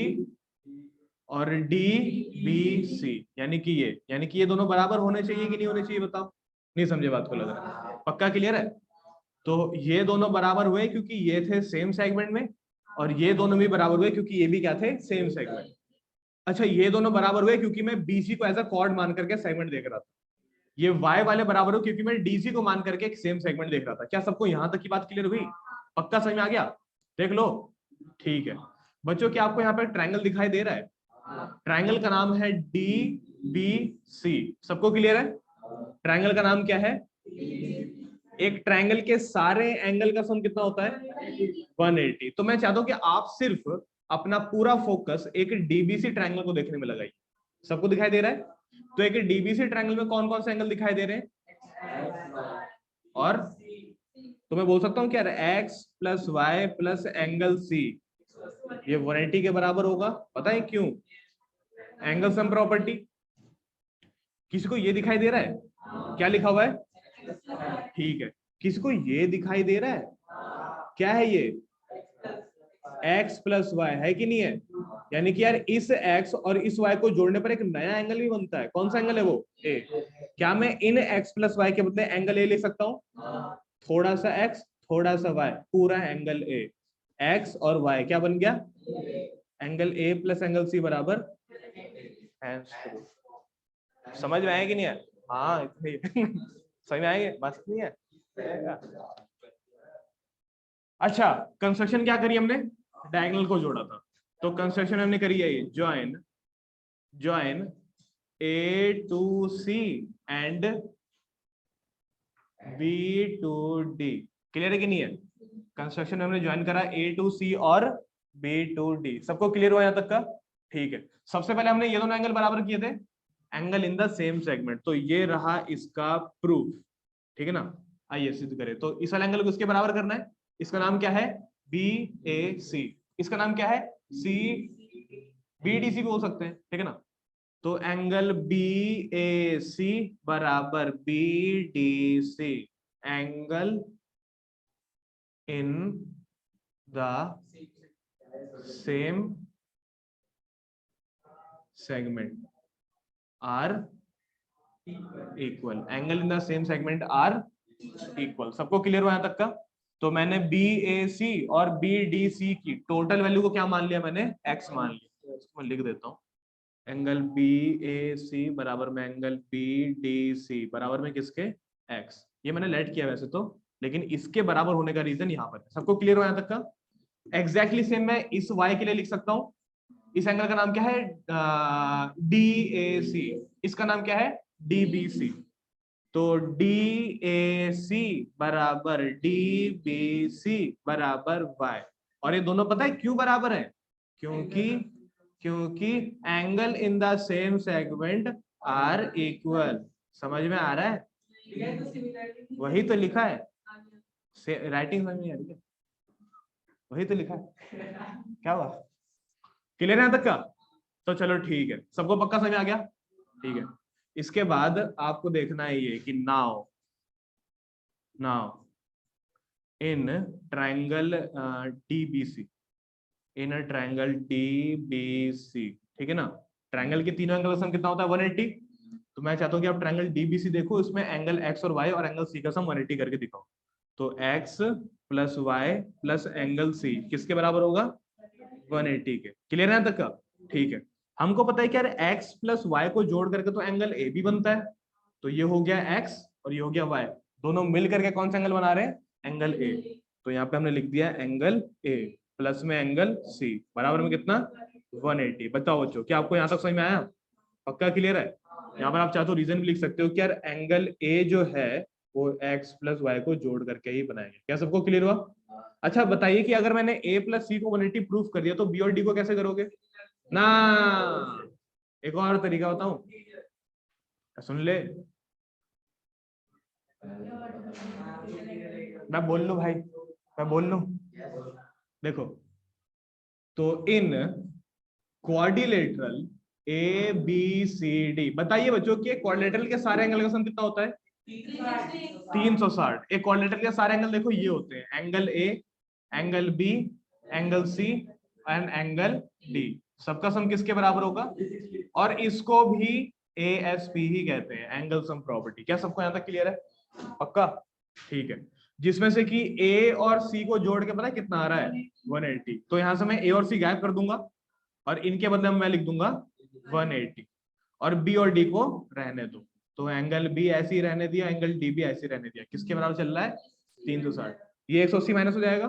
और डी बी सी. यानी कि ये दोनों बराबर होने चाहिए कि नहीं होने चाहिए? बताओ. नहीं समझे बात को? लग रहा है पक्का क्लियर है? तो ये दोनों बराबर हुए क्योंकि ये थे सेम सेगमेंट में, और ये दोनों भी बराबर हुए क्योंकि ये भी क्या थे? Same segment. अच्छा ये दोनों बराबर हुए क्योंकि मैं बीसी को एज अ कॉर्ड मान करके सेगमेंट देख रहा था। ये वाई वाले बराबर हो क्योंकि मैं डीसी को मान करके एक सेम सेगमेंट देख रहा था। क्या सबको यहां तक की बात क्लियर हुई? पक्का समझ में आ गया? देख लो। ठीक है बच्चों, क्या आपको यहाँ पे ट्रायंगल दिखाई दे रहा है? ट्रायंगल का नाम है डी बी सी। सबको क्लियर है? ट्रायंगल का नाम क्या है? एक ट्रायंगल के सारे एंगल का सम कितना होता है? 180। तो मैं चाहता हूं कि आप सिर्फ अपना पूरा फोकस एक डीबीसी ट्रायंगल को देखने में लगाइए। सबको दिखाई दे रहा है? तो एक डीबीसी ट्रायंगल में कौन कौन से एंगल दिखाई दे रहे हैं? और तो मैं बोल सकता हूँ क्या, X plus Y plus angle C ये 180 के बराबर होगा। पता है क्यों? Angle sum property. किसी को ये दिखाई दे रहा है? क्या लिखा हुआ है? ठीक है। किसी को ये दिखाई दे रहा है? क्या है ये? x प्लस वाई है कि नहीं है? यानी कि यार इस x और इस y को जोड़ने पर एक नया एंगल भी बनता है। कौन सा एंगल है वो? a। क्या मैं इन x प्लस वाई के बदले एंगल a लिख सकता हूँ? थोड़ा सा x थोड़ा सा y पूरा एंगल a। x और y क्या बन गया? Angle a plus angle c बराबर। समझ में आया कि नहीं है? हाँ इतने ही। समझ में आएंगे? बस नहीं है। अच्छा कंस्ट्रक्शन क्या करी हमने? डायगोनल को जोड़ा था। तो कंस्ट्रक्शन हमने करी है ये join join A to C and B to D. Clear है कि नहीं है? कंस्ट्रक्शन हमने ज्वाइन करा ए टू सी और बी टू डी। सबको क्लियर हुआ यहां तक का? ठीक है। सबसे पहले हमने ये दोनों एंगल बराबर किए थे, angle in the same segment. तो ये रहा इसका प्रूफ। ठीक है ना? आइए सिद्ध करें। तो इस वाले एंगल को इसके बराबर करना है। इसका नाम क्या है? B A C. इसका नाम क्या है? सी बी डी सी भी बोल सकते हैं। ठीक है ना? तो एंगल बी ए सी बराबर B D C angle in the same segment are equal. Angle in the same segment are equal. सबको क्लियर हुआ यहां तक का? तो मैंने बी ए सी और बी डी सी की टोटल वैल्यू को क्या मान लिया मैंने? एक्स मान लिया। इसको मैं लिख देता हूँ। एंगल बी ए सी बराबर में एंगल बी डी सी बराबर में किसके? एक्स। ये मैंने लेट किया वैसे तो, लेकिन इसके बराबर होने का रीजन यहाँ पर है। सबको क्लियर हो यहाँ तक का? एग्जैक्टली सेम मैं इस y के लिए लिख सकता हूँ। इस एंगल का नाम क्या है? D A C. इसका नाम क्या है? D B C. तो डी ए सी बराबर डी बी सी बराबर y। और ये दोनों पता है क्यों बराबर है? क्योंकि क्योंकि angle in the same segment are equal. समझ में आ रहा है? वही तो लिखा है। राइटिंग समझ में आ रही है? वही तो लिखा है। क्या हुआ? क्लियर है तक का? तो चलो ठीक है। सबको पक्का समझ में आ गया? ठीक है। इसके बाद आपको देखना है ये कि now in triangle DBC in a triangle DBC. ठीक है ना? ट्रायंगल के तीनों एंगल का सम कितना होता है? 180। तो मैं चाहता हूं कि आप ट्रायंगल डीबीसी देखो, इसमें एंगल एक्स और वाई और एंगल सी का सम 180 करके दिखाओ। तो X plus Y plus angle C किसके बराबर होगा? 180 के। क्लियर है तक का? ठीक है। हमको पता है कि यार एक्स प्लस वाई को जोड़ करके तो एंगल ए भी बनता है। तो ये हो गया एक्स और ये हो गया वाई, दोनों मिल करके कौन सा एंगल बना रहे हैं? एंगल ए। तो यहाँ पे हमने लिख दिया एंगल ए प्लस में एंगल सी बराबर में कितना? 180। बताओ बच्चों, क्या आपको यहाँ तक समझ में आया? पक्का क्लियर है? यहाँ पर आप चाहे तो रीजन भी लिख सकते हो कि यार एंगल ए जो है वो एक्स प्लस वाई को जोड़ करके ही बनाएंगे। क्या सबको क्लियर हुआ? अच्छा बताइए कि अगर मैंने a प्लस सी को 180 प्रूफ कर दिया तो b और d को कैसे करोगे ना? एक और तरीका बताऊं? सुन ले, मैं बोल लूं भाई, मैं बोल लूं। देखो, तो in quadrilateral A B C D, बताइए बच्चों कि क्वाड्रिलेटरल के सारे एंगल का सम कितना होता है? 360। एक क्वाड्रिलेटरल के सारे एंगल देखो ये होते हैं, angle A, angle B, angle C and angle D. सबका सम किसके बराबर होगा? और इसको भी एएसपी ही कहते हैं, एंगल सम प्रॉपर्टी। क्या सबको यहां तक क्लियर है? पक्का? ठीक है। जिसमें से कि ए और सी को जोड़ के पता है कितना आ रहा है? 180। तो यहां से मैं ए और सी गायब कर दूंगा और इनके बदले में मैं लिख दूंगा 180 और बी और डी को रहने दो, तो एंगल बी ऐसे ही रहने दिया, एंगल डी भी ऐसे ही रहने दिया। किसके बराबर चल रहा है? 360। ये 180 माइनस हो जाएगा,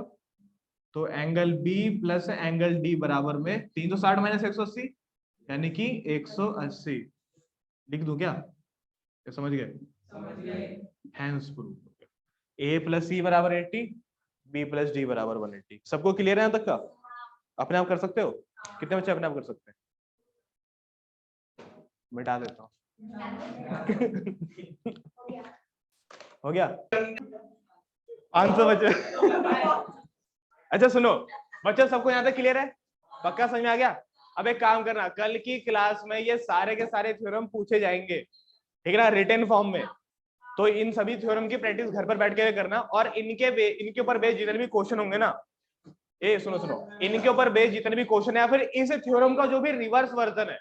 तो angle B plus angle D बराबर में 360 माइनस 180 यानी कि 180। लिख दूं क्या? समझ गए? Hence proved. A plus C बराबर 80, बी प्लस डी बराबर 180। सबको क्लियर है यहाँ तक का? अपने आप कर सकते हो? कितने बच्चे अपने आप कर सकते हैं? मिटा देता हूँ। हो गया 500 बच्चे। अच्छा सुनो बच्चों, सबको यहाँ तक क्लियर है? पक्का समझ में आ गया? अब एक काम करना, कल की क्लास में ये सारे के सारे थ्योरम पूछे जाएंगे, ठीक है ना, रिटन फॉर्म में। तो इन सभी थ्योरम की प्रैक्टिस घर पर बैठ के करना, और इनके ऊपर बेस्ड जितने भी क्वेश्चन होंगे ना, ए सुनो सुनो, इनके ऊपर बेस्ड जितने भी क्वेश्चन है, या फिर इस थ्योरम का जो भी रिवर्स वर्जन है,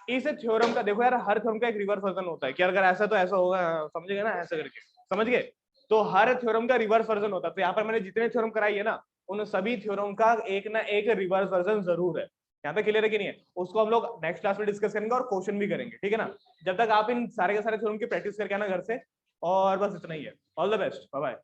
इस थ्योरम का देखो यार, हर थ्योरम का एक रिवर्स वर्जन होता है कि अगर ऐसा तो ऐसा होगा, समझेगा ना, ऐसा करके, समझ गए? तो हर थ्योरम का रिवर्स वर्जन होता है। तो यहाँ पर मैंने जितने थ्योरम कराई है ना, उन सभी थ्योरम का एक ना एक रिवर्स वर्जन जरूर है। यहाँ पे क्लियर है कि नहीं है? उसको हम लोग नेक्स्ट क्लास में डिस्कस करेंगे और क्वेश्चन भी करेंगे, ठीक है ना। जब तक आप इन सारे के सारे थ्योरम की प्रैक्टिस करके आना घर से, और बस इतना ही है। All the best, bye bye.